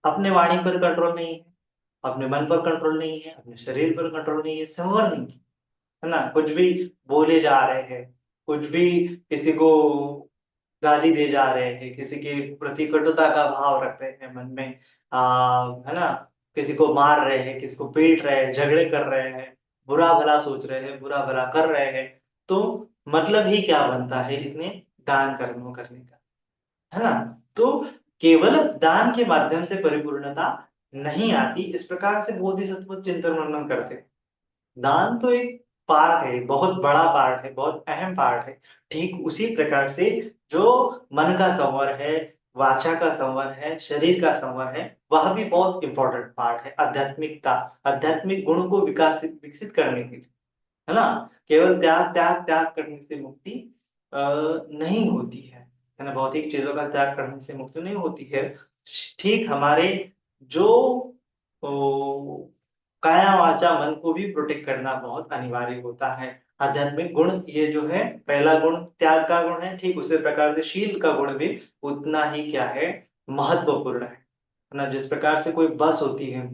अपने वाणी पर कंट्रोल नहीं है, अपने मन पर कंट्रोल नहीं है, अपने शरीर पर कंट्रोल नहीं है, संवर नहीं है ना। कुछ भी बोले जा रहे हैं, कुछ भी किसी को गाली दे जा रहे हैं, किसी के प्रति कटुता का भाव रख रहे हैं मन में, है ना। किसी को मार रहे हैं, किसी को पीट रहे हैं, झगड़े कर रहे हैं, बुरा भला सोच रहे हैं, बुरा भला कर रहे हैं, तो मतलब ही क्या बनता है इतने दान कर्म करने का, है ना। तो केवल दान के माध्यम से परिपूर्णता नहीं आती, इस प्रकार से बोधिसत्व चिंतन मनन करते हैं। दान तो एक पार्ट है, बहुत बड़ा पार्ट है, बहुत अहम पार्ट है। ठीक उसी प्रकार से जो मन का संवर है, वाचा का संवर है, शरीर का संवर है, वह भी बहुत इंपॉर्टेंट पार्ट है आध्यात्मिकता, आध्यात्मिक गुण को विकासित विकसित करने के लिए, है ना। केवल त्याग त्याग त्याग करने से मुक्ति नहीं होती है ना। भौतिक चीजों का त्याग करने से मुक्ति नहीं होती है। ठीक हमारे जो ओ, काया वाचा मन को भी प्रोटेक्ट करना बहुत अनिवार्य होता है। आध्यात्मिक गुण ये जो है, पहला गुण त्याग का गुण है, ठीक उसी प्रकार से शील का गुण भी उतना ही क्या है, महत्वपूर्ण है ना। जिस प्रकार से कोई बस होती है,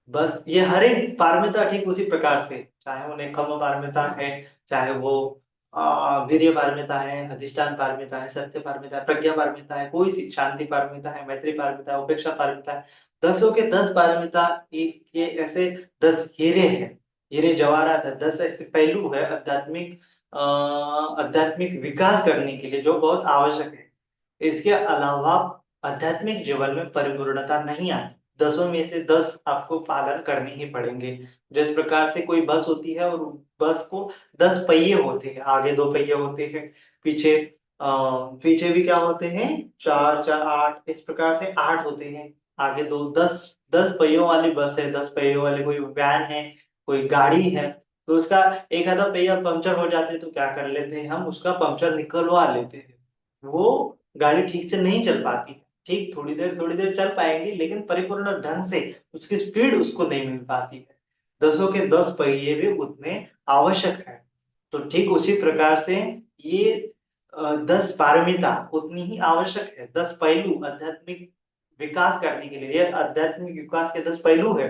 बस ये हर एक पारमिता ठीक उसी प्रकार से, चाहे वो नेकम्म पारमिता है, चाहे वो वीर्य पारमिता है, अधिष्ठान पारमिता है, सत्य पारमिता है, प्रज्ञा पारमिता है, कोई सी शांति पारमिता है, मैत्री पारमिता है, उपेक्षा पारमिता है, दसों के 10 पारमिता, ये ऐसे 10 हीरे हैं, हीरे जवाहरात है, 10 ऐसे पहलू है आध्यात्मिक, आध्यात्मिक विकास करने के लिए जो बहुत आवश्यक है। इसके अलावा आध्यात्मिक जीवन में परिपूर्णता नहीं आती, 10 में से 10 आपको पालन करने ही पड़ेंगे। जिस प्रकार से कोई बस होती है, और बस को 10 पहिए होते हैं, आगे 2 पहिए होते हैं, पीछे पीछे भी क्या होते हैं, 4 4 8, इस प्रकार से 8 होते हैं, आगे 2, 10 10 पहियों वाली बस है, 10 पहियों वाली कोई वैन है, कोई गाड़ी है। तो उसका एक आधा पहिया पंक्चर हो जाते तो क्या कर लेते हैं, हम उसका पंक्चर निकलवा लेते हैं। वो गाड़ी ठीक से नहीं चल पाती, ठीक थोड़ी देर चल पाएंगी, लेकिन परिपूर्ण ढंग से उसकी स्पीड उसको नहीं मिल पाती है। 10 के 10 पहिए भी उतने आवश्यक है। तो ठीक उसी प्रकार से ये 10 पारमिता उतनी ही आवश्यक है, 10 पहलू आध्यात्मिक विकास करने के लिए। ये आध्यात्मिक विकास के 10 पहलू है,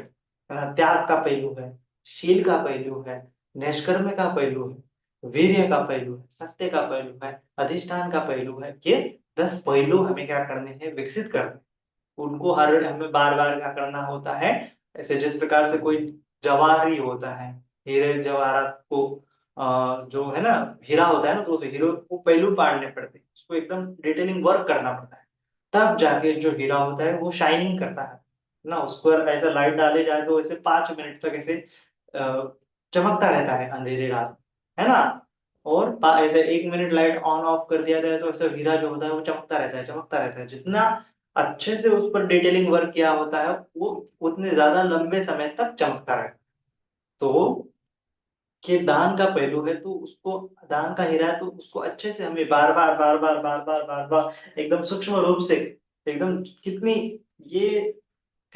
त्याग का पहलू है, शील का पहलू है, निष्कर्म का पहलू है, वीर्य का पहलू है, सत्य का पहलू है, अधिष्ठान का पहलू है। ये 10 पहलू हमें क्या करने हैं, विकसित करने हैं। उनको हर हमें बार बार क्या करना होता है, ऐसे जिस प्रकार से कोई जवाहरी होता है, हीरे जवाहरात को जो है ना, हीरा होता है ना, तो उस हीरो को पहलू पाड़ने पड़ते हैं, उसको एकदम डिटेलिंग वर्क करना पड़ता है, तब जाके जो हीरा होता है वो शाइनिंग करता है ना। उस पर ऐसा लाइट डाले जाए तो ऐसे 5 मिनट तक ऐसे चमकता रहता है अंधेरी रात, है ना। और ऐसे 1 मिनट लाइट ऑन ऑफ कर दिया जाए तो ऐसा हीरा जो होता है वो चमकता रहता है, चमकता रहता है। जितना अच्छे से उस पर डिटेलिंग वर्क किया होता है वो उतने ज्यादा लंबे समय तक चमकता है। तो कि दान का पहलू है तो उसको, दान का हीरा है तो उसको अच्छे से हमें बार बार बार बार बार बार बार बार एकदम सूक्ष्म रूप से, एकदम कितनी, ये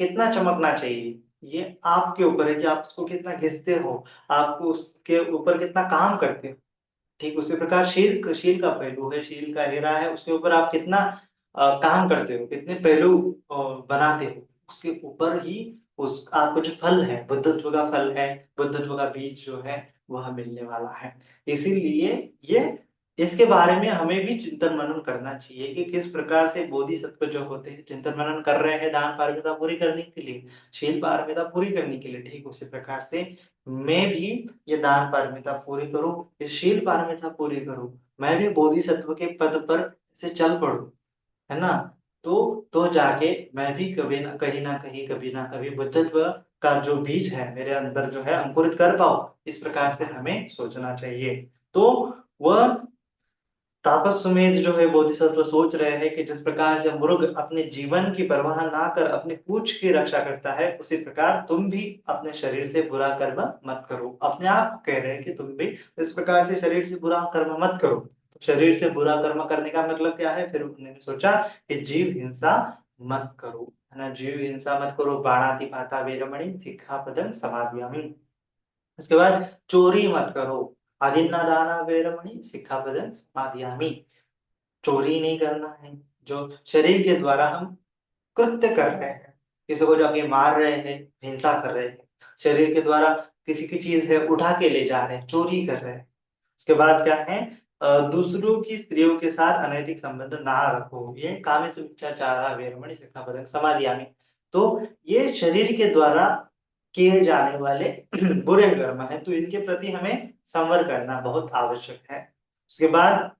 कितना चमकना चाहिए ये आपके ऊपर है कि आप उसको कितना घिसते हो, आपको उसके ऊपर कितना काम करते हो। ठीक उसी प्रकार शील, शील का पहलू है, शील का हीरा है, उसके ऊपर आप कितना काम करते हो, कितने पहलू बनाते हो, उसके ऊपर ही उस आपको जो फल है, बुद्धत्व का फल है, बुद्धत्व का बीज जो है वह मिलने वाला है। इसीलिए ये, इसके बारे में हमें भी चिंतन मनन करना चाहिए कि किस प्रकार से बोधिसत्व जो होते हैं चिंतन मनन कर रहे हैं दान पारमिता पूरी करने के लिए, शील पारमिता पूरी करने के लिए। ठीक उसी प्रकार से मैं भी ये दान पारमिता पूरी करूं, ये शील पारमिता पूरी करूं, मैं भी बोधिसत्व के पद पर से चल पड़ूं, है ना। तो जाके मैं भी कभी ना कहीं ना कहीं, कभी ना कभी बुद्धत्व का जो बीज है मेरे अंदर जो है अंकुरित कर पाओ। इस प्रकार से हमें सोचना चाहिए। तो वह तापस सुमेध जो है बोधिसत्व सोच रहे हैं कि जिस प्रकार से मुर्ग अपने जीवन की परवाह ना कर अपनी पूंछ की रक्षा करता है, उसी प्रकार तुम भी अपने शरीर से बुरा कर्म मत करो। अपने आप को कह रहे हैं कि तुम भी इस प्रकार से शरीर से बुरा कर्म मत करो। तो शरीर से बुरा कर्म करने का मतलब क्या है, फिर उन्होंने सोचा कि जीव हिंसा मत करो, है ना, जीव हिंसा मत करो। बाणातिपाता वेरमणि सिक्खापदं समादियामि। उसके बाद चोरी मत करो, अधिन्नादाना वेरमणि सिक्खापदं समादियामि। चोरी नहीं करना है। जो शरीर के द्वारा हम कृत्य कर रहे हैं, किसी को जाके मार रहे हैं, हिंसा कर रहे हैं, शरीर के द्वारा किसी की चीज है उठा के ले जा रहे हैं, चोरी कर रहे हैं। उसके बाद क्या है, दूसरों की स्त्रियों के साथ अनैतिक संबंध ना रखो, ये कामेषु मिथ्याचारः वेरमणि सिक्खापदं समादियामि। तो ये शरीर के द्वारा किए जाने वाले बुरे कर्म है, तो इनके प्रति हमें संवर करना बहुत आवश्यक है। उसके बाद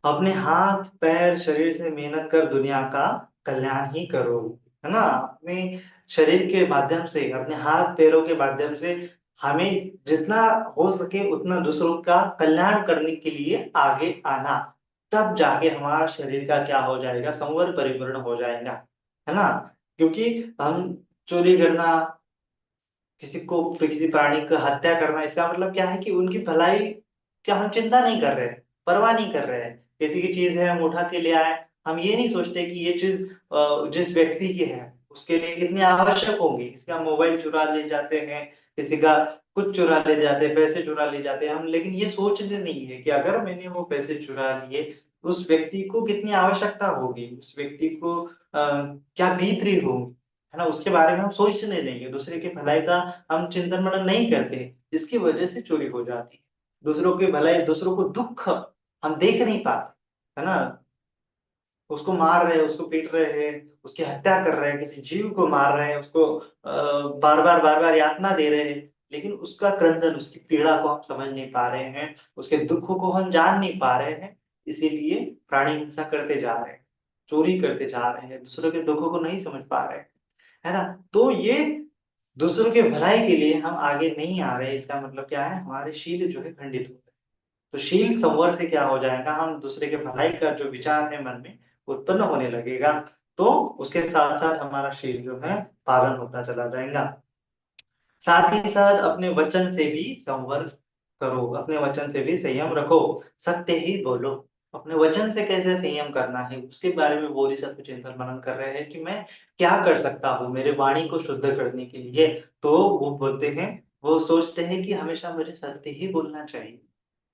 अपने हाथ पैर शरीर से मेहनत कर दुनिया का कल्याण ही करो, है ना। अपने शरीर के माध्यम से, अपने हाथ पैरों के माध्यम से हमें जितना हो सके उतना दूसरों का कल्याण करने के लिए आगे आना। तब जाके हमारा शरीर का क्या हो जाएगा, संवर परिपूर्ण हो जाएगा, है ना। क्योंकि हम चोरी करना, किसी को, किसी प्राणी का हत्या करना, इसका मतलब क्या है कि उनकी भलाई क्या हम चिंता नहीं कर रहे हैं, परवाह नहीं कर रहे हैं। किसी की चीज है हम उठा के ले आए, हम ये नहीं सोचते कि ये चीज जिस व्यक्ति की है उसके लिए कितनी आवश्यक होगी। किसी का मोबाइल चुरा ले जाते हैं, किसी का कुछ चुरा ले जाते हैं, पैसे चुरा ले जाते हैं हम, लेकिन ये सोचते नहीं है कि अगर मैंने वो पैसे चुरा लिए उस व्यक्ति को कितनी आवश्यकता होगी, उस व्यक्ति को क्या बीत रही होगी, है ना। उसके बारे में हम सोचने देंगे, दूसरे की भलाई का हम चिंतन मनन नहीं करते, इसकी वजह से चोरी हो जाती है। दूसरों की भलाई, दूसरों को दुख हम देख नहीं पाते, है ना। उसको मार रहे हैं, उसको पीट रहे हैं, उसकी हत्या कर रहे हैं, किसी जीव को मार रहे हैं, उसको बार बार यातना दे रहे हैं, लेकिन उसका क्रंदन, उसकी पीड़ा को हम समझ नहीं पा रहे हैं, उसके दुख को हम जान नहीं पा रहे हैं। इसीलिए प्राणी हिंसा करते जा रहे हैं, चोरी करते जा रहे हैं, दूसरों के दुखों को नहीं समझ पा रहे हैं, है ना। तो ये दूसरों के भलाई के लिए हम आगे नहीं आ रहे, इसका मतलब क्या है, हमारे शील जो है खंडित हो गए। तो शील संवर से क्या हो जाएगा, हम दूसरे के भलाई का जो विचार है मन में उत्पन्न होने लगेगा, तो उसके साथ साथ हमारा शील जो है पालन होता चला जाएगा। साथ ही साथ अपने वचन से भी संवर करो, अपने वचन से भी संयम रखो, सत्य ही बोलो। अपने वचन से कैसे संयम करना है उसके बारे में बोधिसत्व चिंतन मनन कर रहे हैं कि मैं क्या कर सकता हूँ मेरे वाणी को शुद्ध करने के लिए। तो वो बोलते हैं, वो सोचते हैं कि हमेशा मुझे सत्य ही बोलना चाहिए,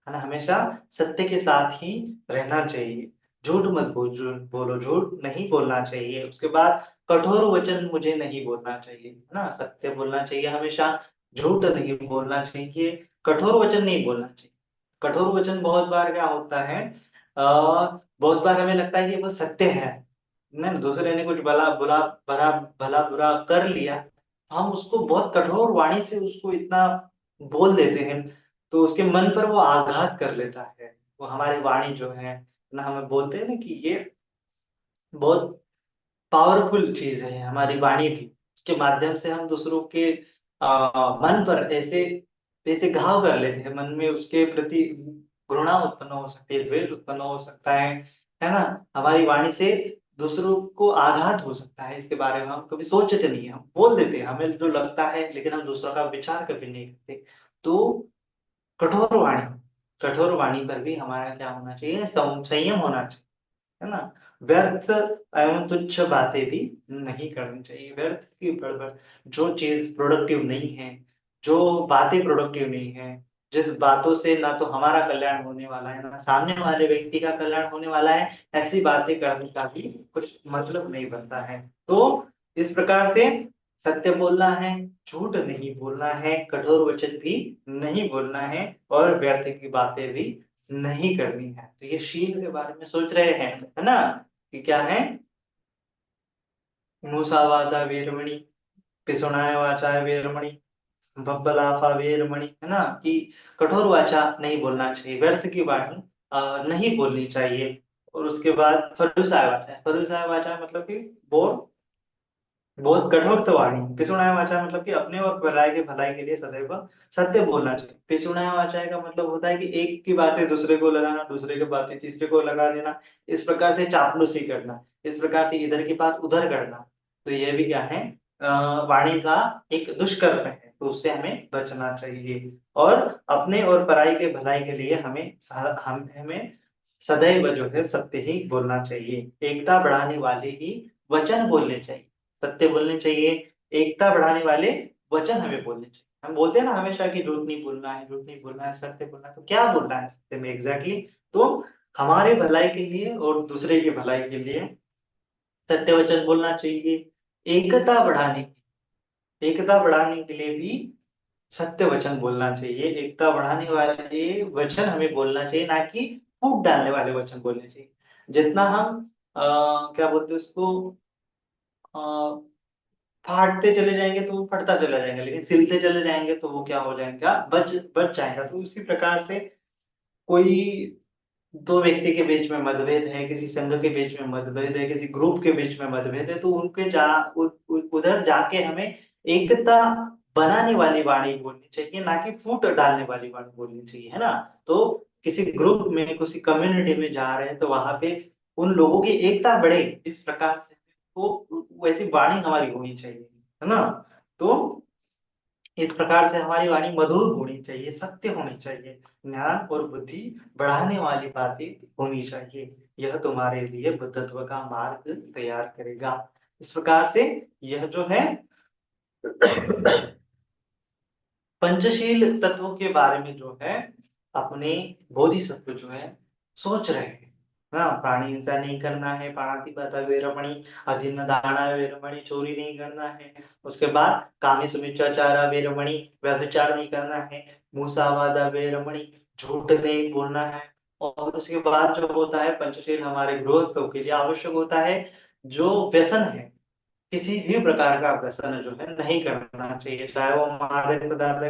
है ना, हमेशा सत्य के साथ ही रहना चाहिए, झूठ मत बोलो, झूठ नहीं बोलना चाहिए। उसके बाद कठोर वचन मुझे नहीं बोलना चाहिए, है ना, सत्य बोलना चाहिए हमेशा, झूठ नहीं बोलना चाहिए, कठोर वचन नहीं बोलना चाहिए। कठोर वचन बहुत बार क्या होता है, बहुत बार हमें लगता है कि वो सत्य है, नहीं, दूसरे ने कुछ भला बुरा, भला बुरा कर लिया, हम उसको बहुत कठोर वाणी से उसको इतना बोल देते हैं, तो उसके मन पर वो आघात कर लेता है। वो हमारी वाणी जो है ना, हमें बोलते हैं ना कि ये बहुत पावरफुल चीज है हमारी वाणी भी, उसके माध्यम से हम दूसरों के मन पर ऐसे जैसे घाव कर लेते हैं, मन में उसके प्रति घृणा उत्पन्न हो सकती है, द्वेष उत्पन्न हो सकता है ना। हमारी वाणी से दूसरों को आघात हो सकता है, इसके बारे में हम कभी सोचते नहीं है, हम बोल देते हैं हमें जो लगता है, लेकिन हम दूसरों का विचार कभी नहीं करते। तो कठोर वाणी, कठोर वाणी पर भी हमारा क्या होना चाहिए, संयम होना चाहिए, है ना। व्यर्थ एवं तुच्छ बातें भी नहीं करनी चाहिए। व्यर्थ की बड़बड़, जो चीज प्रोडक्टिव नहीं है, जो बातें प्रोडक्टिव नहीं है, जिस बातों से ना तो हमारा कल्याण होने वाला है ना सामने वाले व्यक्ति का कल्याण होने वाला है, ऐसी बातें करने का भी कुछ मतलब नहीं बनता है। तो इस प्रकार से सत्य बोलना है, झूठ नहीं बोलना है, कठोर वचन भी नहीं बोलना है, और व्यर्थ की बातें भी नहीं करनी है। तो ये शील के बारे में सोच रहे हैं, है ना, कि क्या है, मुसावादा वीरमणि, पिसुनाय वाचा वीरमणि, बब्बलाफा वीरमणि, है ना, कि कठोर वाचा नहीं बोलना चाहिए, व्यर्थ की वाणी नहीं बोलनी चाहिए। और उसके बाद फरुसाय वाचा, फरुसाय वाचा मतलब कि बहुत बहुत कठोर वाणी, पिसुनाय वाचा मतलब कि अपने और भलाई के लिए सदैव सत्य बोलना चाहिए। पिसुनाय वाचा का मतलब होता है कि एक की बातें दूसरे को लगाना, दूसरे की बातें तीसरे को लगा देना, इस प्रकार से चापलूसी करना, इस प्रकार से इधर की बात उधर करना। तो ये भी क्या है, वाणी का एक दुष्कर्म है, तो उससे हमें बचना चाहिए। और अपने और पराई के भलाई के लिए हमें सदैव जो है सत्य ही बोलना चाहिए। एकता बढ़ाने वाले ही वचन बोलने चाहिए, सत्य बोलने चाहिए, एकता बढ़ाने वाले वचन हमें बोलने चाहिए। हम बोलते हैं ना हमेशा कि झूठ नहीं बोलना है, झूठ नहीं बोलना है, सत्य बोलना है। तो क्या बोलना है सत्य में एग्जैक्टली, तो हमारे भलाई के लिए और दूसरे की भलाई के लिए सत्य वचन बोलना चाहिए। एकता बढ़ाने, एकता बढ़ाने के लिए भी सत्य वचन बोलना चाहिए। एकता बढ़ाने वाले वचन हमें बोलना चाहिए, ना कि फूट डालने वाले वचन बोलने चाहिए। जितना हम क्या बोलते हैं उसको, फाड़ते चले जाएंगे तो वो फटता चला जाएगा, लेकिन सिलते चले जाएंगे तो वो क्या हो जाएगा, बच बच जाएगा। तो उसी प्रकार से कोई दो व्यक्ति के बीच में मतभेद है, किसी संघ के बीच में मतभेद है, किसी ग्रुप के बीच में मतभेद है, तो उनके उधर जाके हमें एकता बनाने वाली वाणी बोलनी चाहिए, ना कि फूट डालने वाली वाणी बोलनी चाहिए, है ना। तो किसी ग्रुप में, किसी कम्युनिटी में जा रहे हैं तो वहां पे उन लोगों की एकता बढ़े, इस प्रकार से तो वैसी वाणी हमारी होनी चाहिए, है ना। तो इस प्रकार से हमारी वाणी मधुर होनी चाहिए, सत्य होनी चाहिए, ज्ञान और बुद्धि बढ़ाने वाली बातें होनी चाहिए। यह तुम्हारे लिए बुद्धत्व का मार्ग तैयार करेगा। इस प्रकार से यह जो है पंचशील तत्वों के बारे में जो है अपने बोधिसत्व जो है सोच रहे हैं। हाँ, प्राणी हिंसा नहीं करना है, प्राणातिपाता वेरमणि, अधीन दाना वेरमणि, चोरी नहीं करना है। उसके बाद कामी मिथ्याचारा वेरमणि, व्यभिचार नहीं करना है। मूसावादा वेरमणि, झूठ नहीं बोलना है। और उसके बाद जो होता है पंचशील हमारे गृहस्थों के लिए आवश्यक होता है, जो व्यसन है, किसी भी प्रकार का व्यसन जो है नहीं करना चाहिए, चाहे वो मादक पदार्थ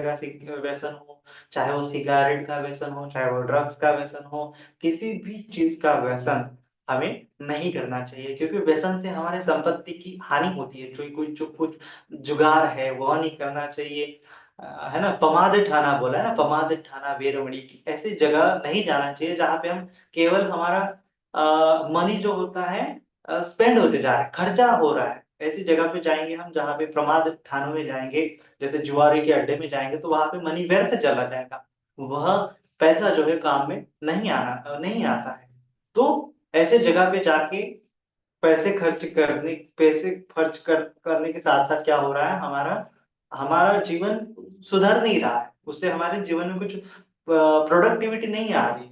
का व्यसन हो, चाहे वो सिगारेट का व्यसन हो, चाहे वो ड्रग्स का व्यसन हो, किसी भी चीज का व्यसन हमें नहीं करना चाहिए, क्योंकि व्यसन से हमारे संपत्ति की हानि होती है। जो कुछ जुगार है वह नहीं करना चाहिए, है ना। पमाद ठाना बोला है ना, पमाद ठाना वीरमणि की, ऐसी जगह नहीं जाना चाहिए जहां पे हम केवल हमारा मनी जो होता है स्पेंड होते जा रहा है, खर्चा हो रहा है। ऐसी जगह पे जाएंगे हम जहाँ पे प्रमाद ठानों में जाएंगे, जैसे जुआरे के अड्डे में जाएंगे, तो वहां पे मनी व्यर्थ चला जाएगा, वह पैसा जो है काम में नहीं आता है। तो ऐसे जगह पे जाके करने के साथ साथ क्या हो रहा है, हमारा हमारा जीवन सुधर नहीं रहा है, उससे हमारे जीवन में कुछ प्रोडक्टिविटी नहीं आ रही।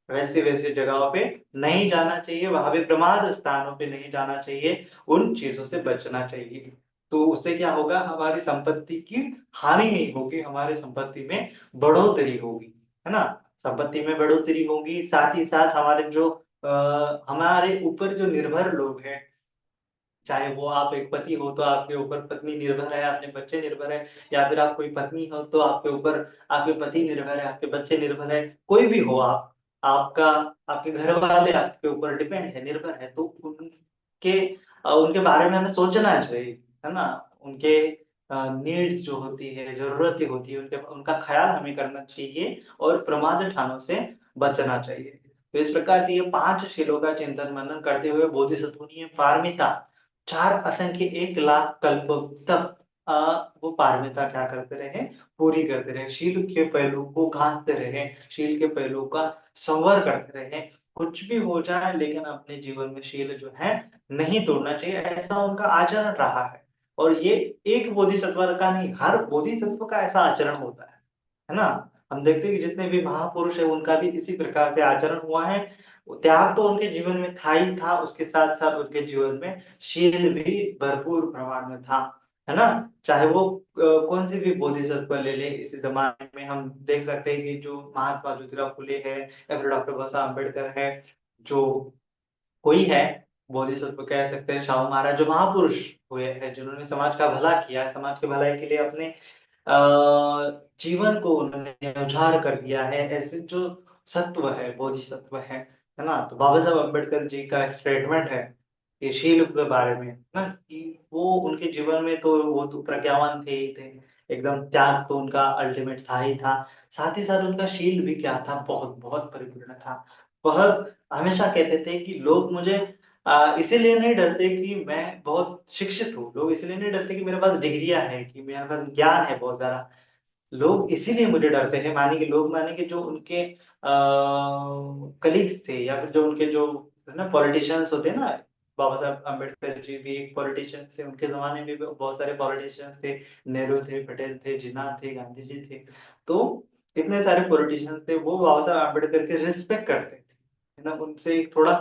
वैसे वैसे जगहों पे नहीं जाना चाहिए, वहां पे प्रमाद स्थानों पे नहीं जाना चाहिए, उन चीजों से बचना चाहिए। तो उससे क्या होगा, हमारी संपत्ति की हानि नहीं होगी, हमारे संपत्ति में बढ़ोतरी होगी, है ना। संपत्ति में बढ़ोतरी होगी, साथ ही साथ हमारे ऊपर जो निर्भर लोग हैं, चाहे वो आप एक पति हो तो आपके ऊपर पत्नी निर्भर है, अपने बच्चे निर्भर है, या फिर आप कोई पत्नी हो तो आपके ऊपर आपके पति निर्भर है, आपके बच्चे निर्भर है, कोई भी हो आप, आपका आपके घर वाले आपके ऊपर डिपेंड है, निर्भर है, तो उनके बारे में हमें सोचना चाहिए, है ना। उनके नीड्स जो होती है, ज़रूरतें होती है, उनके उनका ख़्याल हमें करना चाहिए और प्रमाद ठानों से बचना चाहिए। तो इस प्रकार से ये 5 शीलों का चिंतन मनन करते हुए बोधिसत्वों ने पारमिता 4 असंख्य 1 लाख कल्प तक वो पारमिता क्या करते रहे, पूरी करते रहे। शील के पहलू को घासते रहे, शील के पहलू का संवर करते रहे। कुछ भी हो जाए लेकिन अपने जीवन में शील जो है नहीं तोड़ना चाहिए, ऐसा उनका आचरण रहा है। और ये एक बोधिसत्व का नहीं, हर बोधिसत्व का ऐसा आचरण होता है ना? हम देखते हैं कि जितने भी महापुरुष हैं उनका भी इसी प्रकार से आचरण हुआ है। त्याग तो उनके जीवन में था ही था, उसके साथ-साथ उनके जीवन में शील भी भरपूर प्रमाण में था, है ना? चाहे वो कौन-सी भी बोधिसत्व ले लें, इस ज़माने में हम देख सकते हैं कि जो महात्मा ज्योतिराव फुले है या फिर डॉक्टर बाबा साहब अम्बेडकर है, जो कोई है, बोधिसत्व कह सकते हैं, शाहू महाराज जो महापुरुष हुए हैं, जिन्होंने समाज का भला किया है, समाज की भलाई के लिए अपने जीवन को उन्होंने न्यौछावर कर दिया है, ऐसे जो सत्व है, बोधिसत्व है ना? तो बाबा साहब अम्बेडकर जी का एक स्टेटमेंट है, कि शील के बारे में ना कि वो उनके जीवन में तो वो तो प्रज्ञावान थे ही थे, एकदम त्याग तो उनका अल्टीमेट था ही था, साथ ही साथ उनका शील भी क्या था, बहुत-बहुत परिपूर्ण था। वह हमेशा कहते थे कि लोग मुझे इसीलिए नहीं डरते कि मैं बहुत शिक्षित हूँ, लोग इसलिए नहीं डरते कि मेरे पास डिग्रियाँ हैं, कि मेरे पास ज्ञान है बहुत ज़्यादा। लोग इसीलिए मुझे डरते हैं, माने कि जो उनके कलीग्स थे या फिर जो उनके जो है ना पॉलिटिशियंस होते हैं ना, बाबा साहब अम्बेडकर जी भी एक पॉलिटिशियन थे, उनके ज़माने में भी बहुत सारे पॉलिटिशियंस थे, नेहरू थे, पटेल थे, जिन्ना थे, गांधी जी थे। तो इतने सारे पॉलिटिशियंस थे, वो बाबा साहब अम्बेडकर की रिस्पेक्ट करते थे, है ना? उनसे एक थोड़ा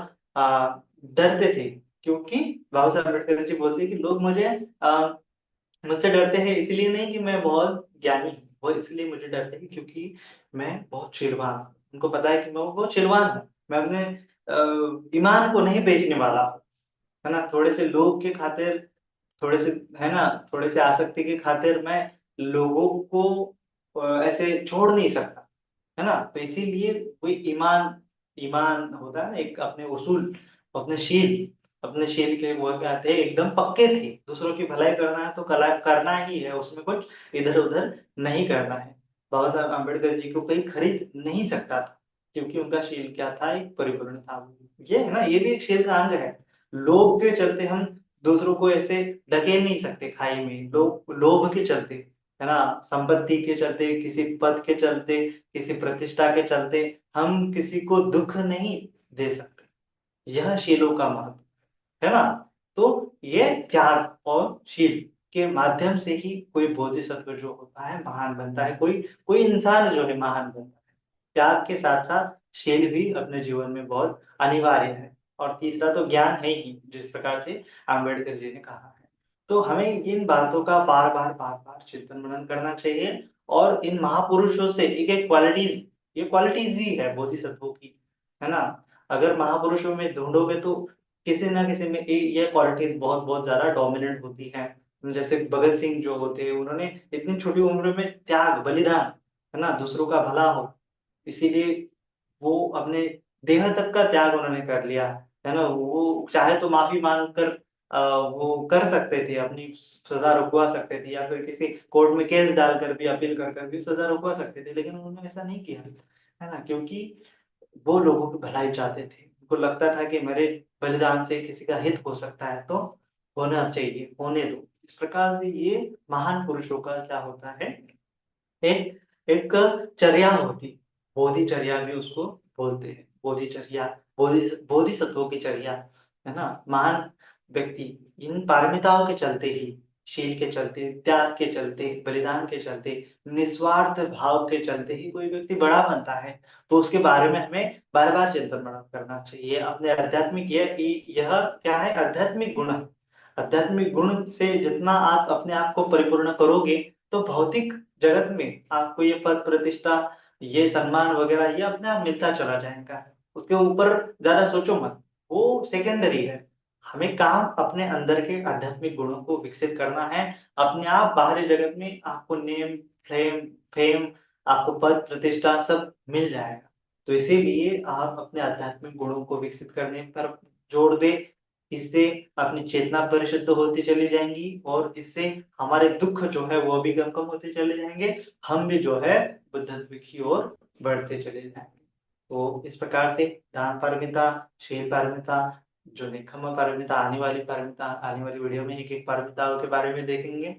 डरते थे, क्योंकि बाबा साहब अम्बेडकर जी बोलते हैं कि लोग मुझे मुझसे डरते हैं इसलिए नहीं कि मैं बहुत ज्ञानी हूँ, वो इसलिए मुझे डरते हैं क्योंकि मैं बहुत शीलवान हूँ। उनको पता है कि मैं बहुत शीलवान हूँ। मैं अपने ईमान को नहीं बेचने वाला हूँ, है ना? थोड़े से लोभ के खातिर, थोड़े से है ना, थोड़े से आसक्ति की खातिर मैं लोगों को ऐसे छोड़ नहीं सकता, है ना? तो इसीलिए कोई ईमान ईमान होता है ना एक अपने उसूल, अपने शील अपने शील के वो क्या थे एकदम पक्के थे। दूसरों की भलाई करना है तो कला करना ही है, उसमें कुछ इधर-उधर नहीं करना है। बाबा साहब अम्बेडकर जी को कोई खरीद नहीं सकता था, क्योंकि उनका शील क्या था, एक परिपूर्ण था। ये है ना, ये भी एक शील का अंग है। लोभ के चलते हम दूसरों को ऐसे ढकेल नहीं सकते खाई में, लोभ के चलते, है ना? संपत्ति के चलते, किसी पद के चलते, किसी प्रतिष्ठा के चलते हम किसी को दुःख नहीं दे सकते। यह शीलों का महत्व है ना? तो ये त्याग और शील के माध्यम से ही कोई बोधिसत्व जो होता है महान बनता है, कोई कोई इंसान जो है महान बनता है। त्याग के साथ-साथ शील भी अपने जीवन में बहुत अनिवार्य है। और तीसरा तो ज्ञान है ही, जिस प्रकार से अम्बेडकर जी ने कहा है। तो हमें इन बातों का बार-बार चिंतन मनन करना चाहिए और इन महापुरुषों से एक-एक ये क्वालिटीज़ ही है बोधिसत्वों की, है ना? अगर महापुरुषों में ढूँढोगे तो किसी न किसी में ये क्वालिटीज़ बहुत-बहुत ज़्यादा डोमिनेंट होती हैं। जैसे भगत सिंह जो होते हैं, उन्होंने इतनी छोटी उम्र में त्याग, बलिदान, है ना? दूसरों का भला हो, इसीलिए वो अपने देह तक का त्याग उन्होंने कर लिया, है ना? वो चाहे तो माफ़ी माँग कर वो कर सकते थे, अपनी सज़ा रुकवा सकते थे या फिर किसी कोर्ट में केस डालकर भी, अपील कर कर भी सज़ा रुकवा सकते थे, लेकिन उन्होंने ऐसा नहीं किया, है ना? क्योंकि वो लोगों की भलाई चाहते थे। उनको लगता था कि मेरे बलिदान से किसी का हित हो सकता है, तो होना चाहिए, होने दो। इस प्रकार से ये महान पुरुषों का क्या होता है, एक एक चर्या होती, बोधिचर्या भी उसको बोलते हैं। बोधिचर्या, बोधिसत्वों की चर्या, है ना? महान व्यक्ति इन पारमिताओं के चलते ही, शील के चलते, त्याग के चलते, बलिदान के चलते, निस्वार्थ भाव के चलते ही कोई व्यक्ति बड़ा बनता है। तो उसके बारे में हमें बार-बार चिंतन मनन करना चाहिए। अपने आध्यात्मिक यह क्या है, आध्यात्मिक गुण है। आध्यात्मिक गुण से जितना आप अपने आप को परिपूर्ण करोगे, तो भौतिक जगत में आपको ये पद प्रतिष्ठा, ये सम्मान वगैरह ये अपने आप मिलता चला जाएगा। उसके ऊपर ज़्यादा सोचो मत, वो सेकेंडरी है। हमें काम अपने अंदर के आध्यात्मिक गुणों को विकसित करना है। अपने आप बाहरी जगत में आपको नेम, फेम, आपको पद प्रतिष्ठा सब मिल जाएगा। तो इसीलिए आप अपने आध्यात्मिक गुणों को विकसित करने पर जोर दें। इससे अपनी चेतना परिशुद्ध होती चली जाएंगी और इससे हमारे दुःख जो है वो भी कम कम होते चले जाएंगे। हम भी जो है बुद्धत्व की ओर बढ़ते चले जाएंगे। तो इस प्रकार से दान पारमिता, शील पारमिता, जो निक्कम पारमिता, आने वाली वीडियो में एक-एक पारमिताओं के बारे में देखेंगे।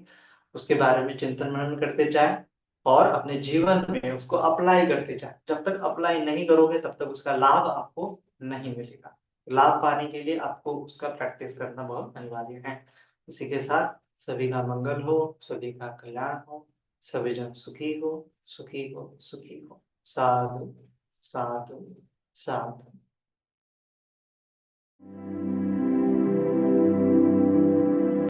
उसके बारे में चिंतन मनन करते जाएँ और अपने जीवन में उसको अप्लाई करते जाएँ। जब तक अप्लाई नहीं करोगे तब तक उसका लाभ आपको नहीं मिलेगा। लाभ पाने के लिए आपको उसका प्रैक्टिस करना बहुत अनिवार्य है। इसी के साथ सभी का मंगल हो, सभी का कल्याण हो, सभी जन सुखी हो, सुखी हो, सुखी हो। साधु, साधु, साधु।